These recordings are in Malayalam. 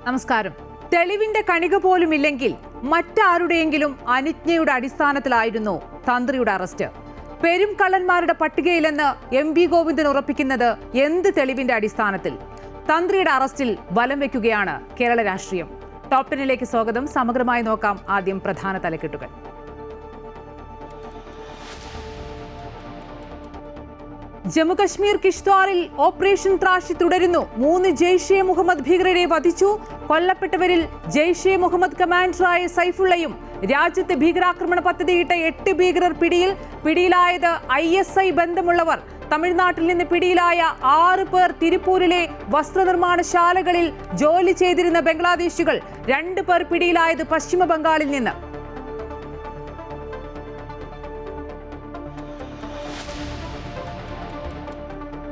നമസ്കാരം. തെളിവിന്റെ കണിക പോലും ഇല്ലെങ്കിൽ മറ്റാരുടെയെങ്കിലും അനുജ്ഞയുടെ അടിസ്ഥാനത്തിലായിരുന്നു തന്ത്രിയുടെ അറസ്റ്റ്. പെരും കള്ളന്മാരുടെ പട്ടികയിലെന്ന് എം.വി. ഗോവിന്ദൻ ഉറപ്പിക്കുന്നത് എന്ത് തെളിവിന്റെ അടിസ്ഥാനത്തിൽ? തന്ത്രിയുടെ അറസ്റ്റിൽ ബലം വെക്കുകയാണ് കേരള രാഷ്ട്രീയം. ടോപ് 10ലേക്ക് സ്വാഗതം. സമഗ്രമായി നോക്കാം ആദ്യം പ്രധാന തലക്കെട്ടുകൾ. ജമ്മുകശ്മീർ കിഷ്ത്വാറിൽ ഓപ്പറേഷൻ ത്രാഷി തുടരുന്നു. 3 ജെയ്ഷെ മുഹമ്മദ് ഭീകരരെ വധിച്ചു. കൊല്ലപ്പെട്ടവരിൽ ജെയ്ഷെ മുഹമ്മദ് കമാൻഡറായ സൈഫുള്ളയും രാജ്യത്തെ ഭീകരാക്രമണ പദ്ധതിയിട്ട 8 ഭീകരർ പിടിയിലായത് ISI ബന്ധമുള്ളവർ. തമിഴ്നാട്ടിൽ നിന്ന് പിടിയിലായ 6 പേർ തിരുപ്പൂരിലെ വസ്ത്രനിർമ്മാണശാലകളിൽ ജോലി ചെയ്തിരുന്ന ബംഗ്ലാദേശികൾ. 2 പേർ പിടിയിലായത് പശ്ചിമ ബംഗാളിൽ നിന്ന്.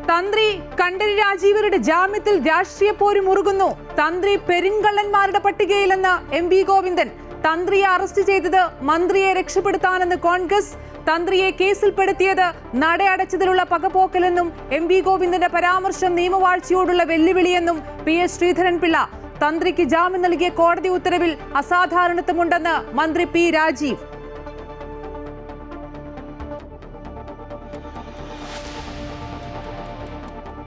തന്ത്രി കണ്ഠരര് രാജീവരുടെ ജാമ്യത്തിൽ രാഷ്ട്രീയ പോര് മുറുകുന്നു. തന്ത്രി പെരുങ്കള്ളന്മാരുടെ പട്ടികയിലെന്ന് എം.വി. ഗോവിന്ദൻ. തന്ത്രിയെ അറസ്റ്റ് ചെയ്തത് മന്ത്രിയെ രക്ഷപ്പെടുത്താനെന്ന് കോൺഗ്രസ്. തന്ത്രിയെ കേസിൽപ്പെടുത്തിയത് നടയടച്ചതിലുള്ള പകപോക്കലെന്നും എം.വി. ഗോവിന്ദന്റെ പരാമർശം നിയമവാഴ്ചയോടുള്ള വെല്ലുവിളിയെന്നും PS ശ്രീധരൻപിള്ള. തന്ത്രിക്ക് ജാമ്യം നൽകിയ കോടതി ഉത്തരവിൽ അസാധാരണത്വമുണ്ടെന്ന് മന്ത്രി P രാജീവ്.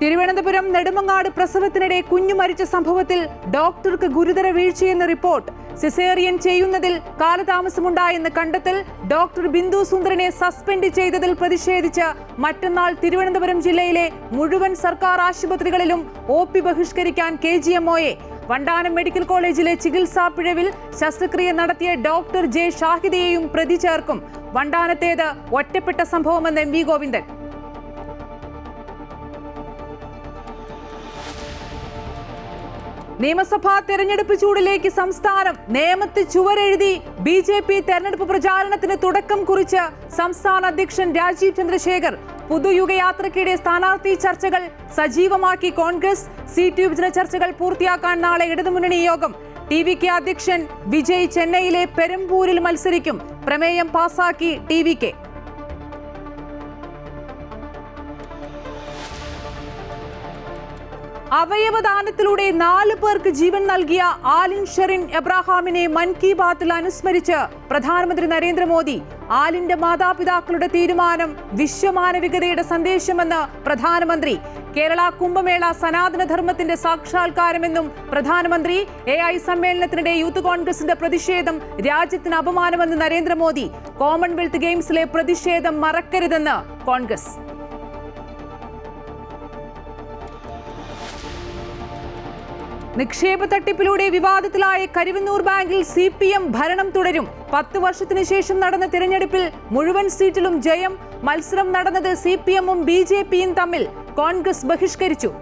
തിരുവനന്തപുരം നെടുമങ്ങാട് പ്രസവത്തിനിടെ കുഞ്ഞു മരിച്ച സംഭവത്തിൽ ഡോക്ടർക്ക് ഗുരുതര വീഴ്ചയെന്ന് റിപ്പോർട്ട്. സിസേറിയൻ ചെയ്യുന്നതിൽ കാലതാമസമുണ്ടായെന്ന് കണ്ടെത്തൽ. ഡോക്ടർ ബിന്ദു സുന്ദറിനെ സസ്പെൻഡ് ചെയ്തതിൽ പ്രതിഷേധിച്ച് മറ്റന്നാൾ തിരുവനന്തപുരം ജില്ലയിലെ മുഴുവൻ സർക്കാർ ആശുപത്രികളിലും OP ബഹിഷ്കരിക്കാൻ KGMOയെ. വണ്ടാനം മെഡിക്കൽ കോളേജിലെ ചികിത്സാ പിഴവിൽ ശസ്ത്രക്രിയ നടത്തിയ ഡോക്ടർ J ഷാഹിദയെയും പ്രതി ചേർക്കും. വണ്ടാനത്തേത് ഒറ്റപ്പെട്ട സംഭവമെന്ന് എം.വി. ഗോവിന്ദൻ. നിയമസഭാ തെരഞ്ഞെടുപ്പ് ചൂടിലേക്ക് സംസ്ഥാനം. നേമത്ത് ചുവരെഴുതി BJP തെരഞ്ഞെടുപ്പ് പ്രചാരണത്തിന് തുടക്കം കുറിച്ച് സംസ്ഥാന അധ്യക്ഷൻ രാജീവ് ചന്ദ്രശേഖർ. പുതുയുഗയാത്രയ്ക്കിടെ സ്ഥാനാർത്ഥി ചർച്ചകൾ സജീവമാക്കി കോൺഗ്രസ്. സീറ്റ് വിഭജന ചർച്ചകൾ പൂർത്തിയാക്കാൻ നാളെ ഇടതുമുന്നണി യോഗം. TVK അധ്യക്ഷൻ വിജയ് ചെന്നൈയിലെ പെരമ്പൂരിൽ മത്സരിക്കും. പ്രമേയം പാസാക്കി TVK. അവയവദാനത്തിലൂടെ 4 പേർക്ക് ജീവൻ നൽകിയ ആലിൻ ഷെറിൻ എബ്രഹാമിനെ മൻ കി ബാത്തിൽ അനുസ്മരിച്ച് പ്രധാനമന്ത്രി നരേന്ദ്രമോദി. ആലിന്റെ മാതാപിതാക്കളുടെ തീരുമാനം വിശ്വമാനവികതയുടെ സന്ദേശമെന്ന് പ്രധാനമന്ത്രി. കേരള കുംഭമേള സനാതനധർമ്മത്തിന്റെ സാക്ഷാത്കാരമെന്നും പ്രധാനമന്ത്രി. AI സമ്മേളനത്തിനിടെ യൂത്ത് കോൺഗ്രസിന്റെ പ്രതിഷേധം രാജ്യത്തിന് അപമാനമെന്ന് നരേന്ദ്രമോദി. കോമൺവെൽത്ത് ഗെയിംസിലെ പ്രതിഷേധം മറക്കരുതെന്ന് കോൺഗ്രസ്. നിക്ഷേപ തട്ടിപ്പിലൂടെ വിവാദത്തിലായ കരുവന്നൂർ ബാങ്കിൽ CPM ഭരണം തുടരും. 10 വർഷത്തിനു ശേഷം നടന്ന തിരഞ്ഞെടുപ്പിൽ മുഴുവൻ സീറ്റിലും ജയം. മത്സരം നടന്നത് CPM-ഉം BJP-യും തമ്മിൽ. കോൺഗ്രസ് ബഹിഷ്കരിച്ചു.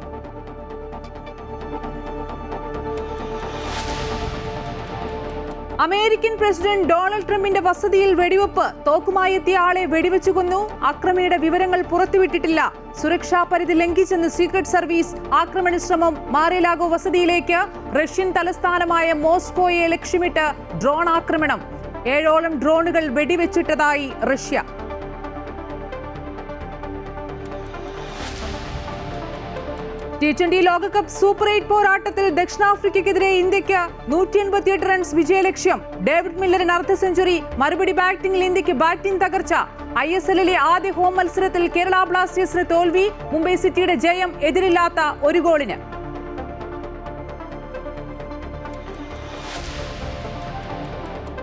അമേരിക്കൻ പ്രസിഡന്റ് ഡൊണാൾഡ് ട്രംപിന്റെ വസതിയിൽ വെടിവെപ്പ്. തോക്കുമായി എത്തിയ ആളെ വെടിവെച്ചു കൊന്നു. അക്രമിയുടെ വിവരങ്ങൾ പുറത്തുവിട്ടിട്ടില്ല. സുരക്ഷാ പരിധി ലംഘിച്ചെന്ന് സീക്രട്ട് സർവീസ്. ആക്രമണ ശ്രമം. മാറേലാഗോ വസതിയിലേക്ക് റഷ്യൻ തലസ്ഥാനമായ മോസ്കോയെ ലക്ഷ്യമിട്ട് ഡ്രോൺ ആക്രമണം. 7ഓളം ഡ്രോണുകൾ വെടിവെച്ചിട്ടതായി റഷ്യ. T20 ലോകകപ്പ് സൂപ്പർ 8 പോരാട്ടത്തിൽ ദക്ഷിണാഫ്രിക്കയ്ക്കെതിരെ ഇന്ത്യക്ക് 188 റൺസ് വിജയലക്ഷ്യം. ഡേവിഡ് മില്ലറിന് അർദ്ധ സെഞ്ചുറി. മറുപടി ബാറ്റിംഗിൽ ഇന്ത്യക്ക് ബാറ്റിംഗ് തകർച്ച. ISL-ലെ ആദ്യ ഹോം മത്സരത്തിൽ കേരള ബ്ലാസ്റ്റേഴ്സിന് തോൽവി. മുംബൈ സിറ്റിയുടെ ജയം എതിരില്ലാത്ത 1 ഗോളിന്.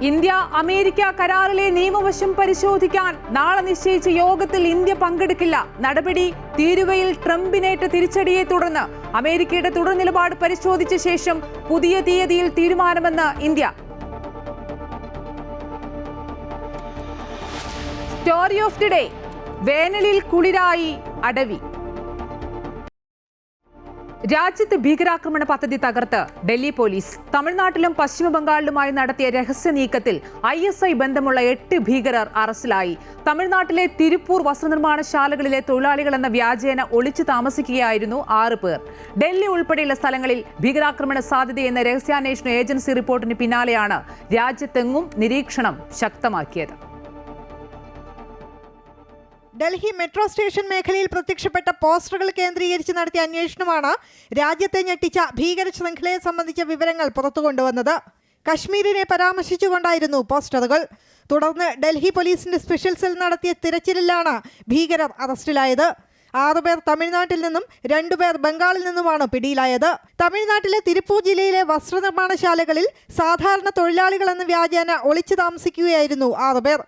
ഇന്ത്യ അമേരിക്ക കരാറിലെ നിയമവശം പരിശോധിക്കാൻ നാളെ നിശ്ചയിച്ച യോഗത്തിൽ ഇന്ത്യ പങ്കെടുക്കില്ല. നടപടി തീരുവയിൽ ട്രംപിനേറ്റ തിരിച്ചടിയെ തുടർന്ന് അമേരിക്കയുടെ തുടർ നിലപാട് പരിശോധിച്ച ശേഷം പുതിയ തീയതിയിൽ തീരുമാനമെന്ന് India. Story of the day. വേനലിൽ കുളിരായി അടവി. രാജ്യത്ത് ഭീകരാക്രമണ പദ്ധതി തകർത്ത് ഡൽഹി പോലീസ്. തമിഴ്നാട്ടിലും പശ്ചിമ ബംഗാളിലുമായി നടത്തിയ രഹസ്യ നീക്കത്തിൽ ISI ബന്ധമുള്ള 8 ഭീകരർ അറസ്റ്റിലായി. തമിഴ്നാട്ടിലെ തിരുപ്പൂർ വസ്ത്രനിർമ്മാണശാലകളിലെ തൊഴിലാളികളെന്ന വ്യാജേന ഒളിച്ചു താമസിക്കുകയായിരുന്നു 6 പേർ. ഡൽഹി ഉൾപ്പെടെയുള്ള സ്ഥലങ്ങളിൽ ഭീകരാക്രമണ സാധ്യതയെന്ന രഹസ്യാന്വേഷണ ഏജൻസി റിപ്പോർട്ടിന് പിന്നാലെയാണ് രാജ്യത്തെങ്ങും നിരീക്ഷണം ശക്തമാക്കിയത്. ഡൽഹി മെട്രോ സ്റ്റേഷൻ മേഖലയിൽ പ്രത്യക്ഷപ്പെട്ട പോസ്റ്ററുകൾ കേന്ദ്രീകരിച്ച് നടത്തിയ അന്വേഷണമാണ് രാജ്യത്തെ ഞെട്ടിച്ച ഭീകര ശൃംഖലയെ സംബന്ധിച്ച വിവരങ്ങൾ പുറത്തുകൊണ്ടുവന്നത്. കശ്മീരിനെ പരാമർശിച്ചുകൊണ്ടായിരുന്നു പോസ്റ്ററുകൾ. തുടർന്ന് ഡൽഹി പോലീസിന്റെ സ്പെഷ്യൽ സെൽ നടത്തിയ തിരച്ചിലിലാണ് ഭീകരർ അറസ്റ്റിലായത്. 6 പേർ തമിഴ്നാട്ടിൽ നിന്നും 2 പേർ ബംഗാളിൽ നിന്നുമാണ് പിടിയിലായത്. തമിഴ്നാട്ടിലെ തിരുപ്പൂർ ജില്ലയിലെ വസ്ത്രനിർമ്മാണശാലകളിൽ സാധാരണ തൊഴിലാളികളെന്ന വ്യാജേന ഒളിച്ചു താമസിക്കുകയായിരുന്നു 6 പേർ.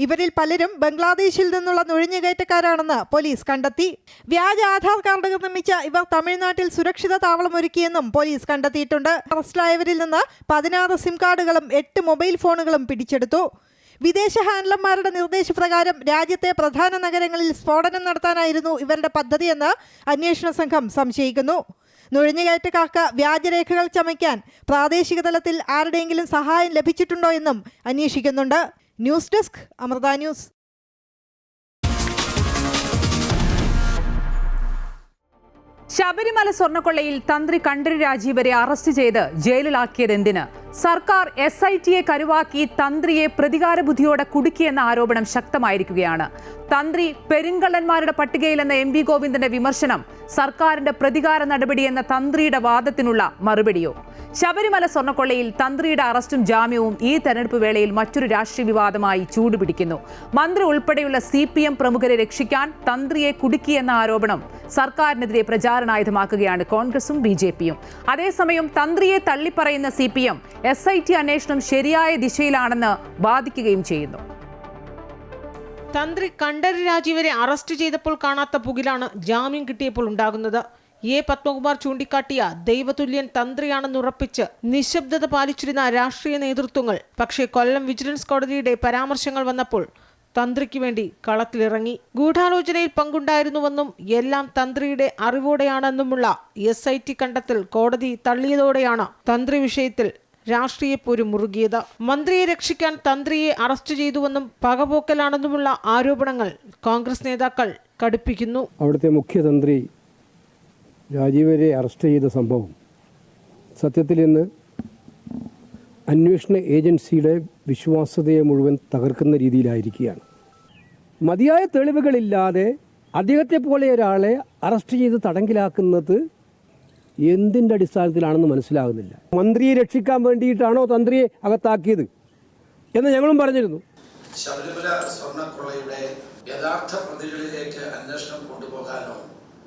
ഇവരിൽ പലരും ബംഗ്ലാദേശിൽ നിന്നുള്ള നുഴഞ്ഞുകയറ്റക്കാരാണെന്ന് പോലീസ് കണ്ടെത്തി. വ്യാജ ആധാർ കാർഡുകൾ നിർമ്മിച്ച ഇവർ തമിഴ്നാട്ടിൽ സുരക്ഷിത താവളം ഒരുക്കിയെന്നും പോലീസ് കണ്ടെത്തിയിട്ടുണ്ട്. അറസ്റ്റിലായവരിൽ നിന്ന് 16 സിം കാർഡുകളും 8 മൊബൈൽ ഫോണുകളും പിടിച്ചെടുത്തു. വിദേശ ഹാൻഡ്ലർമാരുടെ നിർദ്ദേശപ്രകാരം രാജ്യത്തെ പ്രധാന നഗരങ്ങളിൽ സ്ഫോടനം നടത്താനായിരുന്നു ഇവരുടെ പദ്ധതിയെന്ന് അന്വേഷണ സംഘം സംശയിക്കുന്നു. നുഴഞ്ഞുകയറ്റക്കാർക്ക് വ്യാജരേഖകൾ ചമയ്ക്കാൻ പ്രാദേശിക തലത്തിൽ ആരുടെയെങ്കിലും സഹായം ലഭിച്ചിട്ടുണ്ടോ എന്നും അന്വേഷിക്കുന്നുണ്ട്. News desk Amrita news. Sabarimala സ്വർണ്ണക്കൊള്ളയിൽ തന്ത്രി കണ്ഠരര് രാജീവരെ അറസ്റ്റ് ചെയ്ത് ജയിലിലാക്കിയത് എന്തിന്? സർക്കാർ SITയെ കരുവാക്കി തന്ത്രിയെ പ്രതികാര ബുദ്ധിയോടെ കുടുക്കിയെന്ന ആരോപണം ശക്തമായിരിക്കുകയാണ്. തന്ത്രി പെരുങ്കള്ളന്മാരുടെ പട്ടികയിലെന്ന MV ഗോവിന്ദന്റെ വിമർശനം സർക്കാരിന്റെ പ്രതികാര നടപടി എന്ന തന്ത്രിയുടെ വാദത്തിനുള്ള മറുപടിയോ? ശബരിമല സ്വർണ്ണക്കൊള്ളയിൽ തന്ത്രിയുടെ അറസ്റ്റും ജാമ്യവും ഈ തെരഞ്ഞെടുപ്പ് വേളയിൽ മറ്റൊരു രാഷ്ട്രീയ വിവാദമായി ചൂടുപിടിക്കുന്നു. മന്ത്രി ഉൾപ്പെടെയുള്ള CPM പ്രമുഖരെ രക്ഷിക്കാൻ തന്ത്രിയെ കുടുക്കിയെന്ന ആരോപണം സർക്കാരിനെതിരെ പ്രചാരണായുധമാക്കുകയാണ് കോൺഗ്രസും BJPയും. അതേസമയം തന്ത്രിയെ തള്ളിപ്പറയുന്ന CPM SIT അന്വേഷണം ശരിയായ ദിശയിലാണെന്ന് വാദിക്കുകയും ചെയ്യുന്നു. തന്ത്രി കണ്ഠരര് രാജീവരെ അറസ്റ്റ് ചെയ്തപ്പോൾ കാണാത്ത പുകിലാണ് ജാമ്യം കിട്ടിയപ്പോൾ ഉണ്ടാകുന്നത്. പത്മകുമാർ ചൂണ്ടിക്കാട്ടിയ ദൈവതുല്യൻ തന്ത്രിയാണെന്നുറപ്പിച്ച് നിശബ്ദത പാലിച്ചിരുന്ന രാഷ്ട്രീയ നേതൃത്വങ്ങൾ പക്ഷേ കൊല്ലം വിജിലൻസ് കോടതിയുടെ പരാമർശങ്ങൾ വന്നപ്പോൾ തന്ത്രിക്ക് വേണ്ടി കളത്തിലിറങ്ങി. ഗൂഢാലോചനയിൽ പങ്കുണ്ടായിരുന്നുവെന്നും എല്ലാം തന്ത്രിയുടെ അറിവോടെയാണെന്നുമുള്ള SIT കണ്ടെത്തൽ കോടതി തള്ളിയതോടെയാണ് തന്ത്രി വിഷയത്തിൽ രാഷ്ട്രീയ പോര് മുറുകിയത്. മന്ത്രിയെ രക്ഷിക്കാൻ തന്ത്രിയെ അറസ്റ്റ് ചെയ്തുവെന്നും പകപോക്കലാണെന്നുമുള്ള ആരോപണങ്ങൾ കോൺഗ്രസ് നേതാക്കൾ കടുപ്പിക്കുന്നു. അവിടുത്തെ മുഖ്യതന്ത്രി രാജീവരെ അറസ്റ്റ് ചെയ്ത സംഭവം സത്യത്തിൽ ഇന്ന് അന്വേഷണ ഏജൻസിയുടെ വിശ്വാസ്യതയെ മുഴുവൻ തകർക്കുന്ന രീതിയിലായിരിക്കുകയാണ്. മതിയായ തെളിവുകളില്ലാതെ അദ്ദേഹത്തെ പോലെ ഒരാളെ അറസ്റ്റ് ചെയ്ത് തടങ്കിലാക്കുന്നത് എന്തിൻ്റെ അടിസ്ഥാനത്തിലാണെന്ന് മനസ്സിലാകുന്നില്ല. മന്ത്രിയെ രക്ഷിക്കാൻ വേണ്ടിയിട്ടാണോ തന്ത്രിയെ അകത്താക്കിയത് എന്ന് ഞങ്ങളും പറഞ്ഞിരുന്നു. ശബരിമല സ്വർണ്ണക്കൊള്ളയുടെ യഥാർത്ഥ പ്രതികളിലേക്ക് അന്വേഷണം കൊണ്ടുപോകാനോ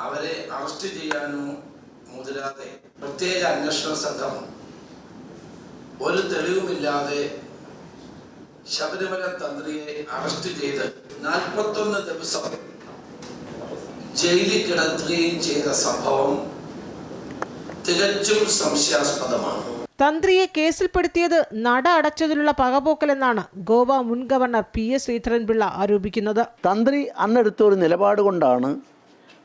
അവരെ അറസ്റ്റ് ചെയ്യാനോ മുതിരാതെ പ്രത്യേക അന്വേഷണ സംഘം ഒരു തെളിവുമില്ലാതെ ശബരിമല തന്ത്രിയെ അറസ്റ്റ് ചെയ്ത് 41 ദിവസം ജയിലിൽ കിടത്തുകയും ചെയ്ത സംഭവം തികച്ചും സംശയാസ്പദമാണ്. തന്ത്രിയെ കേസിൽപ്പെടുത്തിയത് നട അടച്ചതിലുള്ള പകപോക്കലെന്നാണ് ഗോവ മുൻ ഗവർണർ PS ശ്രീധരൻപിള്ള ആരോപിക്കുന്നത്. തന്ത്രി അന്നെടുത്ത ഒരു നിലപാട് കൊണ്ടാണ്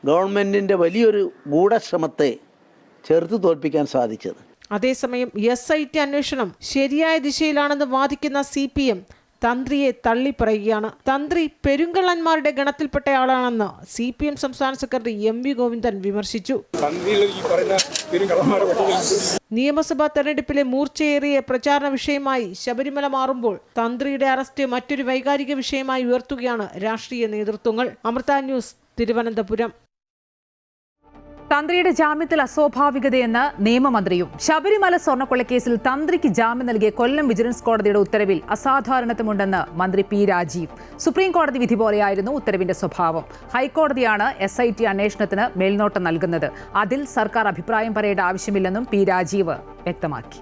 ഗവൺമെന്റിന്റെ വലിയൊരു ഗൂഢശ്രമത്തെ ചെറുത്തു തോൽപ്പിക്കാൻ സാധിച്ചത്. അതേസമയം SIT അന്വേഷണം ശരിയായ ദിശയിലാണെന്ന് വാദിക്കുന്ന CPM തന്ത്രിയെ തള്ളിപ്പറയുകയാണ്. തന്ത്രി പെരുങ്കള്ളന്മാരുടെ ഗണത്തിൽപ്പെട്ടയാളാണെന്ന് CPM സംസ്ഥാന സെക്രട്ടറി MV ഗോവിന്ദൻ വിമർശിച്ചു. നിയമസഭാ തെരഞ്ഞെടുപ്പിലെ മൂർച്ചയേറിയ പ്രചാരണ വിഷയമായി ശബരിമല മാറുമ്പോൾ തന്ത്രിയുടെ അറസ്റ്റ് മറ്റൊരു വൈകാരിക വിഷയമായി ഉയർത്തുകയാണ് രാഷ്ട്രീയ നേതൃത്വങ്ങൾ. അമൃത ന്യൂസ്, തിരുവനന്തപുരം. തന്ത്രിയുടെ ജാമ്യത്തിൽ അസ്വാഭാവികതയെന്ന് നിയമമന്ത്രിയും. ശബരിമല സ്വർണ്ണക്കൊള്ളക്കേസിൽ തന്ത്രിക്ക് ജാമ്യം നൽകിയ കൊല്ലം വിജിലൻസ് കോടതിയുടെ ഉത്തരവിൽ അസാധാരണത്വമുണ്ടെന്ന് മന്ത്രി P രാജീവ്. സുപ്രീം കോടതി വിധി പോലെയായിരുന്നു ഉത്തരവിന്റെ സ്വഭാവം. ഹൈക്കോടതിയാണ് SIT അന്വേഷണത്തിന് മേൽനോട്ടം നൽകുന്നത്. അതിൽ സർക്കാർ അഭിപ്രായം പറയേണ്ട ആവശ്യമില്ലെന്നും P രാജീവ് വ്യക്തമാക്കി.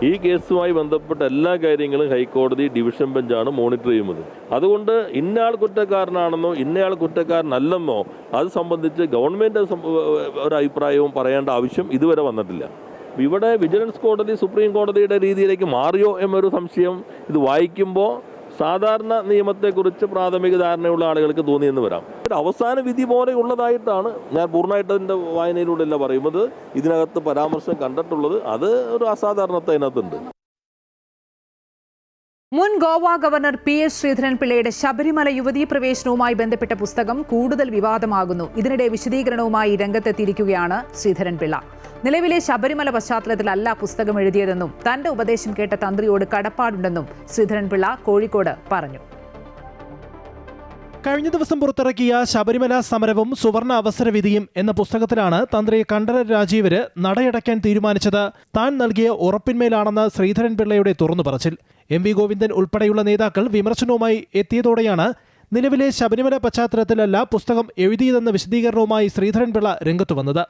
ഈ കേസുമായി ബന്ധപ്പെട്ട എല്ലാ കാര്യങ്ങളും ഹൈക്കോടതി ഡിവിഷൻ ബെഞ്ചാണ് മോണിറ്റർ ചെയ്യുന്നത്. അതുകൊണ്ട് ഇന്നയാൾ കുറ്റക്കാരനാണെന്നോ ഇന്നയാൾ കുറ്റക്കാരനല്ലെന്നോ അത് സംബന്ധിച്ച് ഗവൺമെൻറ് ഒരു അഭിപ്രായവും പറയേണ്ട ആവശ്യം ഇതുവരെ വന്നിട്ടില്ല. ഇവിടെ വിജിലൻസ് കോടതി സുപ്രീം കോടതിയുടെ രീതിയിലേക്ക് മാറിയോ എന്നൊരു സംശയം ഇത് വായിക്കുമ്പോൾ സാധാരണ നിയമത്തെക്കുറിച്ച് പ്രാഥമിക ധാരണയുള്ള ആളുകൾക്ക് തോന്നിയെന്ന് വരാം. ഒരു അവസാന വിധി പോലെ ഉള്ളതായിട്ടാണ് ഞാൻ പൂർണ്ണമായിട്ട് അതിൻ്റെ വായനയിലൂടെയല്ല പറയുന്നത്. ഇതിനകത്ത് പരാമർശം കണ്ടിട്ടുള്ളത് അത് ഒരു അസാധാരണത്വം അതിനകത്തുണ്ട്. മുൻ ഗോവ ഗവർണർ PS ശ്രീധരൻപിള്ളയുടെ ശബരിമല യുവതീ പ്രവേശനവുമായി ബന്ധപ്പെട്ട പുസ്തകം കൂടുതൽ വിവാദമാകുന്നു. ഇതിനിടെ വിശദീകരണവുമായി രംഗത്തെത്തിയിരിക്കുകയാണ് ശ്രീധരൻപിള്ള. നിലവിലെ ശബരിമല പശ്ചാത്തലത്തിലല്ല പുസ്തകം എഴുതിയതെന്നും തന്റെ ഉപദേശം കേട്ട തന്ത്രിയോട് കടപ്പാടുണ്ടെന്നും ശ്രീധരൻപിള്ള കോഴിക്കോട് പറഞ്ഞു. കഴിഞ്ഞ ദിവസം പുറത്തിറക്കിയ ശബരിമല സമരവും സുവർണ അവസരവിധിയും എന്ന പുസ്തകത്തിലാണ് തന്ത്രി കണ്ഠരര് രാജീവര് നടയടയ്ക്കാൻ തീരുമാനിച്ചത്. താൻ നൽകിയ ഉറപ്പിന്മേലാണെന്ന് ശ്രീധരൻപിള്ളയുടെ തുറന്നു പറച്ചിൽ. എം.വി. ഗോവിന്ദൻ ഉൾപ്പെടെയുള്ള നേതാക്കൾ വിമർശനവുമായി എത്തിയതോടെയാണ് നിലവിലെ ശബരിമല പശ്ചാത്തലത്തിലല്ല പുസ്തകം എഴുതിയതെന്ന വിശദീകരണവുമായി ശ്രീധരൻപിള്ള രംഗത്തു വന്നത്.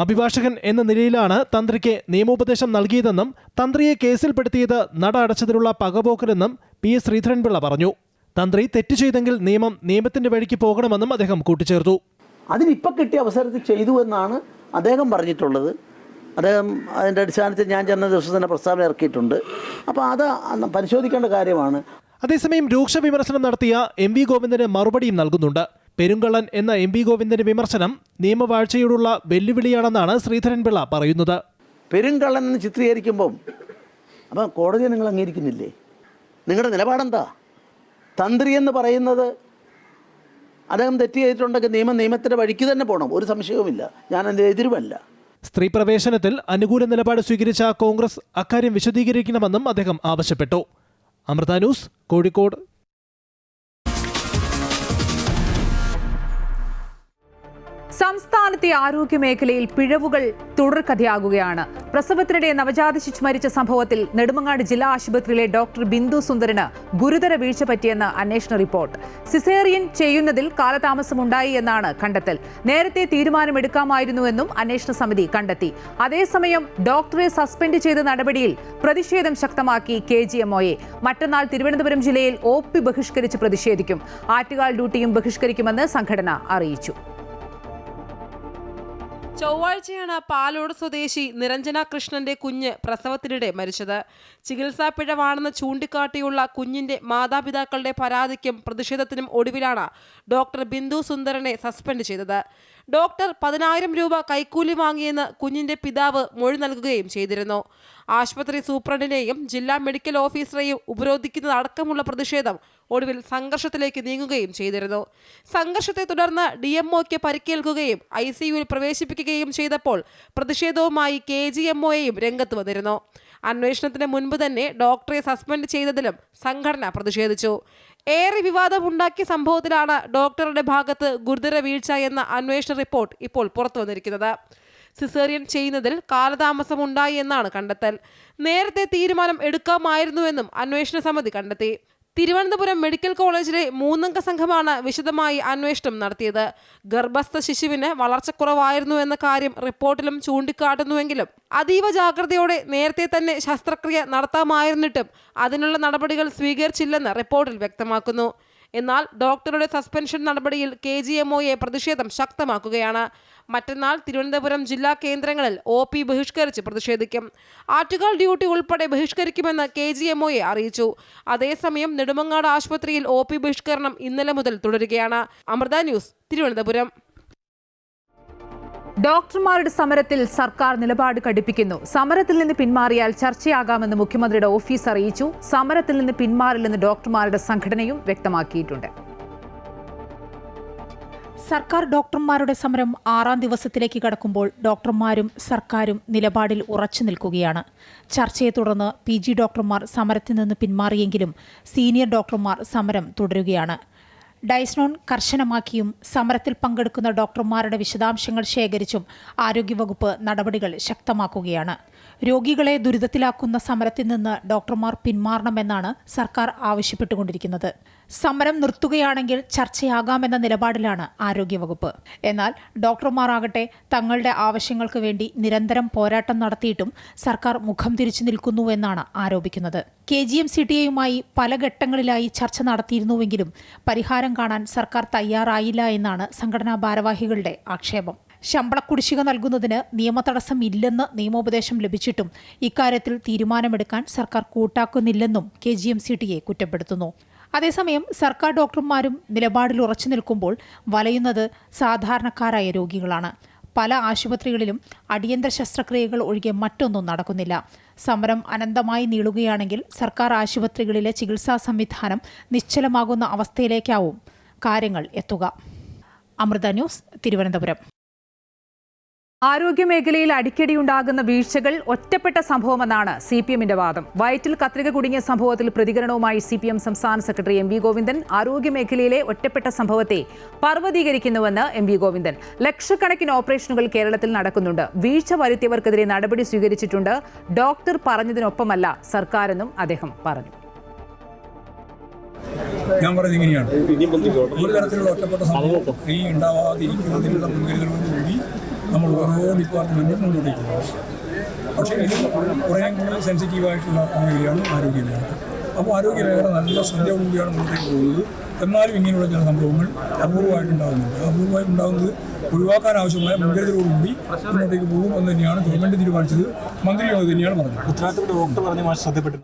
അഭിഭാഷകൻ എന്ന നിലയിലാണ് തന്ത്രിക്ക് നിയമോപദേശം നൽകിയതെന്നും തന്ത്രിയെ കേസിൽപ്പെടുത്തിയത് നട അടച്ചതിലുള്ള പകപോക്കലെന്നും പി.എസ്. ശ്രീധരൻപിള്ള പറഞ്ഞു. തന്ത്രി തെറ്റ് ചെയ്തെങ്കിൽ നിയമത്തിന്റെ വഴിക്ക് പോകണമെന്നും അദ്ദേഹം കൂട്ടിച്ചേർത്തു. അതിനിപ്പോൾ കിട്ടിയ അവസരത്തിൽ ചെയ്തു എന്നാണ് അദ്ദേഹം പറഞ്ഞിട്ടുള്ളത്. അദ്ദേഹം അതിൻ്റെ അടിസ്ഥാനത്തിൽ ഞാൻ ചെന്ന ദിവസം തന്നെ പ്രസ്താവന ഇറക്കിയിട്ടുണ്ട്. അപ്പോൾ അത് പരിശോധിക്കേണ്ട കാര്യമാണ്. അതേസമയം രൂക്ഷ വിമർശനം നടത്തിയ എം.വി. ഗോവിന്ദന് മറുപടിയും നൽകുന്നുണ്ട്. പെരുങ്കള്ളൻ എന്ന എം.വി. ഗോവിന്ദന്റെ വിമർശനം നിയമവാഴ്ചയോടുള്ള വെല്ലുവിളിയാണെന്നാണ് ശ്രീധരൻപിള്ള പറയുന്നത്. പെരുങ്കള്ളൻ എന്ന് ചിത്രീകരിക്കുമ്പം അപ്പം കോടതിയെ നിങ്ങൾ അംഗീകരിക്കുന്നില്ലേ? നിങ്ങളുടെ നിലപാടെന്താ? തന്ത്രി എന്ന് പറയുന്നത് അദ്ദേഹം തെറ്റ് ചെയ്തിട്ടുണ്ടെങ്കിൽ നിയമത്തിന്റെ വഴിക്ക് തന്നെ പോകണം, ഒരു സംശയവുമില്ല. ഞാൻ അതിൻ്റെ എതിരുമല്ല. സ്ത്രീ പ്രവേശനത്തിൽ അനുകൂല നിലപാട് സ്വീകരിച്ച കോൺഗ്രസ് അക്കാര്യം വിശദീകരിക്കണമെന്നും അദ്ദേഹം ആവശ്യപ്പെട്ടു. അമൃത ന്യൂസ്, കോഴിക്കോട്. സംസ്ഥാനത്തെ ആരോഗ്യമേഖലയിൽ പിഴവുകൾ തുടർക്കഥയാകുകയാണ്. പ്രസവത്തിനിടെ നവജാത ശിശു മരിച്ച സംഭവത്തിൽ നെടുമങ്ങാട് ജില്ലാ ആശുപത്രിയിലെ ഡോക്ടർ ബിന്ദു സുന്ദരന് ഗുരുതര വീഴ്ച പറ്റിയെന്ന് അന്വേഷണ റിപ്പോർട്ട്. സിസേറിയൻ ചെയ്യുന്നതിൽ കാലതാമസമുണ്ടായി എന്നാണ് കണ്ടെത്തൽ. നേരത്തെ തീരുമാനമെടുക്കാമായിരുന്നുവെന്നും അന്വേഷണ സമിതി കണ്ടെത്തി. അതേസമയം ഡോക്ടറെ സസ്പെൻഡ് ചെയ്ത നടപടിയിൽ പ്രതിഷേധം ശക്തമാക്കി KGMOA. മറ്റന്നാൾ തിരുവനന്തപുരം ജില്ലയിൽ OP ബഹിഷ്കരിച്ച് പ്രതിഷേധിക്കും. ആറ്റുകാൽ ഡ്യൂട്ടിയും ബഹിഷ്കരിക്കുമെന്ന് സംഘടന അറിയിച്ചു. ചൊവ്വാഴ്ചയാണ് പാലോട് സ്വദേശി നിരഞ്ജന കൃഷ്ണന്റെ കുഞ്ഞ് പ്രസവത്തിനിടെ മരിച്ചത്. ചികിത്സാ പിഴവാണെന്ന് ചൂണ്ടിക്കാട്ടിയുള്ള കുഞ്ഞിന്റെ മാതാപിതാക്കളുടെ പരാതിക്കും പ്രതിഷേധത്തിനും ഒടുവിലാണ് ഡോക്ടർ ബിന്ദു സുന്ദരനെ സസ്പെൻഡ് ചെയ്തത്. ഡോക്ടർ 10,000 രൂപ കൈക്കൂലി വാങ്ങിയെന്ന് കുഞ്ഞിന്റെ പിതാവ് മൊഴി നൽകുകയും ചെയ്തിരുന്നു. ആശുപത്രി സൂപ്രണ്ടിനെയും ജില്ലാ മെഡിക്കൽ ഓഫീസറെയും ഉപരോധിക്കുന്നതടക്കമുള്ള പ്രതിഷേധം ഒടുവിൽ സംഘർഷത്തിലേക്ക് നീങ്ങുകയും ചെയ്തിരുന്നു. സംഘർഷത്തെ തുടർന്ന് DMOയ്ക്ക് പരിക്കേൽക്കുകയും ICUവിൽ പ്രവേശിപ്പിക്കുകയും ചെയ്തപ്പോൾ പ്രതിഷേധവുമായി KGMOയും രംഗത്ത് വന്നിരുന്നു. അന്വേഷണത്തിന് മുൻപ് തന്നെ ഡോക്ടറെ സസ്പെൻഡ് ചെയ്തതിലും സംഘടന പ്രതിഷേധിച്ചു. ഏറെ വിവാദമുണ്ടാക്കിയ സംഭവത്തിലാണ് ഡോക്ടറുടെ ഭാഗത്ത് ഗുരുതര വീഴ്ച എന്ന അന്വേഷണ റിപ്പോർട്ട് ഇപ്പോൾ പുറത്തു വന്നിരിക്കുന്നത്. സിസേറിയൻ ചെയ്യുന്നതിൽ കാലതാമസമുണ്ടായി എന്നാണ് കണ്ടെത്തൽ. നേരത്തെ തീരുമാനം എടുക്കാമായിരുന്നുവെന്നും അന്വേഷണ സമിതി കണ്ടെത്തി. തിരുവനന്തപുരം മെഡിക്കൽ കോളേജിലെ 3-അംഗ സംഘമാണ് വിശദമായി അന്വേഷണം നടത്തിയത്. ഗർഭസ്ഥ ശിശുവിന് വളർച്ചക്കുറവായിരുന്നു എന്ന കാര്യം റിപ്പോർട്ടിലും ചൂണ്ടിക്കാട്ടുന്നുവെങ്കിലും അതീവ ജാഗ്രതയോടെ നേരത്തെ തന്നെ ശസ്ത്രക്രിയ നടത്താമായിരുന്നിട്ടും അതിനുള്ള നടപടികൾ സ്വീകരിച്ചില്ലെന്ന് റിപ്പോർട്ടിൽ വ്യക്തമാക്കുന്നു. എന്നാൽ ഡോക്ടറുടെ സസ്പെൻഷൻ നടപടിയിൽ KGMOA പ്രതിഷേധം ശക്തമാക്കുകയാണ്. മറ്റന്നാൾ തിരുവനന്തപുരം ജില്ലാ കേന്ദ്രങ്ങളിൽ OP ബഹിഷ്കരിച്ച് പ്രതിഷേധിക്കും. ആറ്റുകാൽ ഡ്യൂട്ടി ഉൾപ്പെടെ ബഹിഷ്കരിക്കുമെന്ന് KGMOA അറിയിച്ചു. അതേസമയം നെടുമങ്ങാട് ആശുപത്രിയിൽ OP ബഹിഷ്കരണം ഇന്നലെ മുതൽ തുടരുകയാണ്. അമൃത ന്യൂസ്, തിരുവനന്തപുരം. ഡോക്ടർമാരുടെ സമരത്തിൽ സർക്കാർ നിലപാട് കടുപ്പിക്കുന്നു. സമരത്തിൽ നിന്ന് പിന്മാറിയാൽ ചർച്ചയാകാമെന്ന് മുഖ്യമന്ത്രിയുടെ ഓഫീസ് അറിയിച്ചു. സമരത്തിൽ നിന്ന് പിന്മാറില്ലെന്ന് ഡോക്ടർമാരുടെ സംഘടനയും വ്യക്തമാക്കിയിട്ടുണ്ട്. സർക്കാർ ഡോക്ടർമാരുടെ സമരം 6-ാം ദിവസത്തിലേക്ക് കടക്കുമ്പോൾ ഡോക്ടർമാരും സർക്കാരും നിലപാടിൽ ഉറച്ചു നിൽക്കുകയാണ്. ചർച്ചയെ തുടർന്ന് PG ഡോക്ടർമാർ സമരത്തിൽ നിന്ന് പിന്മാറിയെങ്കിലും സീനിയർ ഡോക്ടർമാർ സമരം തുടരുകയാണ്. ഡയസ്നോൺ കർശനമാക്കിയും സമരത്തിൽ പങ്കെടുക്കുന്ന ഡോക്ടർമാരുടെ വിശദാംശങ്ങൾ ശേഖരിച്ചും ആരോഗ്യവകുപ്പ് നടപടികൾ ശക്തമാക്കുകയാണ്. രോഗികളെ ദുരിതത്തിലാക്കുന്ന സമരത്തിൽ നിന്ന് ഡോക്ടർമാർ പിന്മാറണമെന്നാണ് സർക്കാർ ആവശ്യപ്പെട്ടുകൊണ്ടിരിക്കുന്നത്. സമരം നിർത്തുകയാണെങ്കിൽ ചർച്ചയാകാമെന്ന നിലപാടിലാണ് ആരോഗ്യവകുപ്പ്. എന്നാൽ ഡോക്ടർമാരാകട്ടെ തങ്ങളുടെ ആവശ്യങ്ങൾക്ക് വേണ്ടി നിരന്തരം പോരാട്ടം നടത്തിയിട്ടും സർക്കാർ മുഖം തിരിച്ചു നിൽക്കുന്നുവെന്നാണ് ആരോപിക്കുന്നത്. KGM-CTA-യുമായി പല ഘട്ടങ്ങളിലായി ചർച്ച നടത്തിയിരുന്നുവെങ്കിലും പരിഹാരം കാണാൻ സർക്കാർ തയ്യാറായില്ല എന്നാണ് സംഘടനാ ഭാരവാഹികളുടെ ആക്ഷേപം. ശമ്പള കുടിശ്ശിക നൽകുന്നതിന് നിയമതടസ്സം ഇല്ലെന്ന് നിയമോപദേശം ലഭിച്ചിട്ടും ഇക്കാര്യത്തിൽ തീരുമാനമെടുക്കാൻ സർക്കാർ കൂട്ടാക്കുന്നില്ലെന്നും KGM-CTA കുറ്റപ്പെടുത്തുന്നു. അതേസമയം സർക്കാർ ഡോക്ടർമാരും നിലപാടിൽ ഉറച്ചു നിൽക്കുമ്പോൾ വലയുന്നത് സാധാരണക്കാരായ രോഗികളാണ്. പല ആശുപത്രികളിലും അടിയന്തര ശസ്ത്രക്രിയകൾ ഒഴികെ മറ്റൊന്നും നടക്കുന്നില്ല. സമരം അനന്തമായി നീളുകയാണെങ്കിൽ സർക്കാർ ആശുപത്രികളിലെ ചികിത്സാ സംവിധാനം നിശ്ചലമാകുന്ന അവസ്ഥയിലേക്കാവും കാര്യങ്ങൾ എത്തുക. അമൃത ന്യൂസ്, തിരുവനന്തപുരം. ആരോഗ്യമേഖലയിൽ അടിക്കടിയുണ്ടാകുന്ന വീഴ്ചകൾ ഒറ്റപ്പെട്ട സംഭവമെന്നാണ് CPM-ന്റെ വാദം. വയറ്റിൽ കത്രിക കുടുങ്ങിയ സംഭവത്തിൽ പ്രതികരണവുമായി CPM സംസ്ഥാന സെക്രട്ടറി MV ഗോവിന്ദൻ ആരോഗ്യമേഖലയിലെ ഒറ്റപ്പെട്ട സംഭവത്തെ പർവ്വതീകരിക്കുന്നുവെന്ന് MV ഗോവിന്ദൻ. ലക്ഷക്കണക്കിന് ഓപ്പറേഷനുകൾ കേരളത്തിൽ നടക്കുന്നുണ്ട്. വീഴ്ച വരുത്തിയവർക്കെതിരെ നടപടി സ്വീകരിച്ചിട്ടുണ്ട്. ഡോക്ടർ പറഞ്ഞതിനൊപ്പമല്ല സർക്കാരെന്നും അദ്ദേഹം പറഞ്ഞു. ഞാൻ പറഞ്ഞത് ഇങ്ങനെയാണ്, ഒരു തരത്തിലുള്ള ഒറ്റപ്പെട്ട സംഭവം ഈ ഉണ്ടാവാതിരിക്കുന്നതിനുള്ള മുൻകരുതലോടുകൂടി നമ്മൾ ഓരോ ഡിപ്പാർട്ട്മെൻറ്റും മുന്നോട്ടേക്കുന്നത്. പക്ഷേ ഇത് കുറേ കൂടി സെൻസിറ്റീവായിട്ടുള്ള മേഖലയാണ് ആരോഗ്യമേഖല. അപ്പോൾ ആരോഗ്യമേഖല നല്ല ശ്രദ്ധയോടുകൂടിയാണ് മുന്നോട്ടേക്ക് പോകുന്നത്. എന്നാലും ഇങ്ങനെയുള്ള ചില സംഭവങ്ങൾ അപൂർവമായിട്ടുണ്ടാകുന്നുണ്ട്. അപൂർവമായിട്ടുണ്ടാകുന്നത് ഒഴിവാക്കാൻ ആവശ്യമായ മുൻകരുതലോടുകൂടി മുന്നോട്ടേക്ക് പോകും എന്ന് തന്നെയാണ് ഗവൺമെൻറ് തീരുമാനിച്ചത്. മന്ത്രിയും അത് തന്നെയാണ് പറഞ്ഞത്. ഉത്തരവാദിത്തപ്പെട്ട ഡോക്ടർ പറഞ്ഞ ശ്രദ്ധപ്പെട്ടു.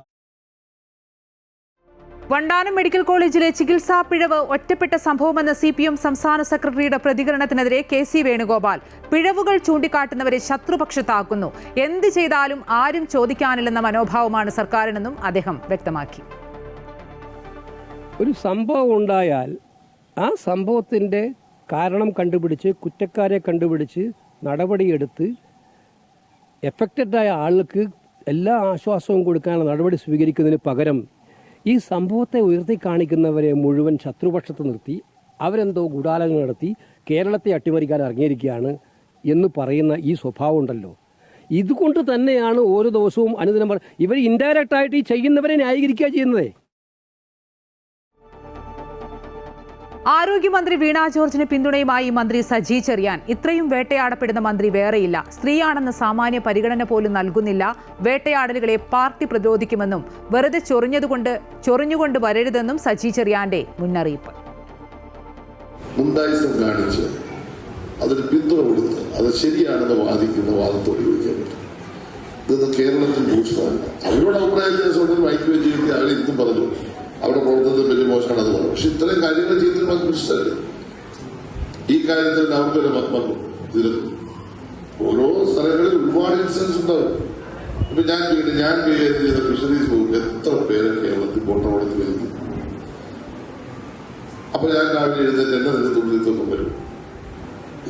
വണ്ടാനം മെഡിക്കൽ കോളേജിലെ ചികിത്സാ പിഴവ് ഒറ്റപ്പെട്ട സംഭവമെന്ന CPM സംസ്ഥാന സെക്രട്ടറിയുടെ പ്രതികരണത്തിനെതിരെ KC വേണുഗോപാൽ പിഴവുകൾ ചൂണ്ടിക്കാട്ടുന്നവരെ ശത്രുപക്ഷത്താക്കുന്നു. എന്ത് ചെയ്താലും ആരും ചോദിക്കാനില്ലെന്ന മനോഭാവമാണ് സർക്കാരിനെന്നും അദ്ദേഹം വ്യക്തമാക്കി. ഒരു സംഭവം ഉണ്ടായാൽ ആ സംഭവത്തിൻ്റെ കാരണം കണ്ടുപിടിച്ച് കുറ്റക്കാരെ കണ്ടുപിടിച്ച് നടപടിയെടുത്ത് എഫക്റ്റഡായ ആൾക്ക് എല്ലാ ആശ്വാസവും കൊടുക്കാനുള്ള നടപടി സ്വീകരിക്കുന്നതിന് പകരം ഈ സംഭവത്തെ ഉയർത്തി കാണിക്കുന്നവരെ മുഴുവൻ ശത്രുപക്ഷത്ത് നിർത്തി അവരെന്തോ ഗൂഢാലോചന നടത്തി കേരളത്തെ അട്ടിമറിക്കാൻ ഇറങ്ങിയിരിക്കുകയാണ് എന്ന് പറയുന്ന ഈ സ്വഭാവം ഉണ്ടല്ലോ. ഇതുകൊണ്ട് തന്നെയാണ് ഓരോ ദിവസവും അനുദിനം ഇവർ ഇൻഡയറക്റ്റായിട്ട് ഈ ചെയ്യുന്നവരെ ന്യായീകരിക്കുക ചെയ്യുന്നത്. ആരോഗ്യമന്ത്രി വീണ ജോർജിന് പിന്തുണയുമായി മന്ത്രി സജി ചെറിയാൻ. ഇത്രയും വേട്ടയാടപ്പെടുന്ന മന്ത്രി വേറെയില്ല. സ്ത്രീയാണെന്ന സാമാന്യ പരിഗണന പോലും നൽകുന്നില്ല. വേട്ടയാടലുകളെ പാർട്ടി പ്രതിരോധിക്കുമെന്നും വെറുതെ ചൊറിഞ്ഞുകൊണ്ട് വരരുതെന്നും സജി ചെറിയാന്റെ മുന്നറിയിപ്പ്. മുണ്ടായിസം കാണിച്ച് അതിന് പിന്തുണ കൊടുത്ത് അത് ശരിയാണെന്ന് വാദിക്കുന്ന വാദത്തോട് യോജിക്കാൻ പറ്റും. ഇതൊന്നും കേരളത്തിൽ ദൂഷണമല്ല. അവരോട് അഭിപ്രായ വ്യത്യാസം മൈക്ക് വെച്ച് കിട്ടി അവർ ഇന്നും പറഞ്ഞു അവിടെ പ്രവർത്തനത്തിൽ വലിയ മോശമാണ് അത് പറഞ്ഞു. പക്ഷെ ഇത്രയും കാര്യങ്ങൾ ചെയ്തതിൽ നമുക്ക് ഇഷ്ടമല്ലേ. ഈ കാര്യത്തിൽ നമുക്കൊരു ഇതിൽ ഓരോ സ്ഥലങ്ങളിൽ ഒരുപാട് ഇൻസിഡൻസ് ഉണ്ടാവും. ഇപ്പൊ ഞാൻ കൈകാര്യം ചെയ്ത ഫിഷറീസ് വകുപ്പ് എത്ര പേരെ കേരളത്തിൽ കോട്ടവളത്തിൽ വരുന്നു. അപ്പൊ ഞാൻ രാവിലെ എഴുന്നേറ്റ് എന്നെ തന്നെ തുള്ളിത്തൊന്നും വരും.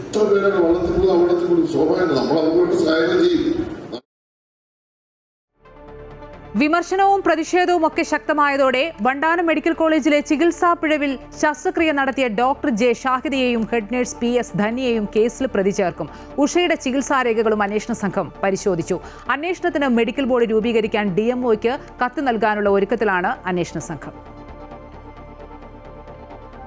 എത്ര പേരാണ് വള്ളത്തിൽ കൂടി അവിടത്തിൽ കൂടി സ്വാഭാവികം നമ്മൾ അവർക്ക് സഹായം ചെയ്യും. വിമർശനവും പ്രതിഷേധവും ഒക്കെ ശക്തമായതോടെ വണ്ടാനം മെഡിക്കൽ കോളേജിലെ ചികിത്സാ പിഴവിൽ ശസ്ത്രക്രിയ നടത്തിയ ഡോക്ടർ ജെ ഷാഹിദയെയും ഹെഡ് നഴ്സ് PS ധന്യയെയും കേസിൽ പ്രതി ചേർക്കും. ഉഷയുടെ ചികിത്സാരേഖകളും അന്വേഷണ സംഘം പരിശോധിച്ചു. അന്വേഷണത്തിന് മെഡിക്കൽ ബോർഡ് രൂപീകരിക്കാൻ DMOയ്ക്ക് കത്ത് നൽകാനുള്ള ഒരുക്കത്തിലാണ് അന്വേഷണ സംഘം.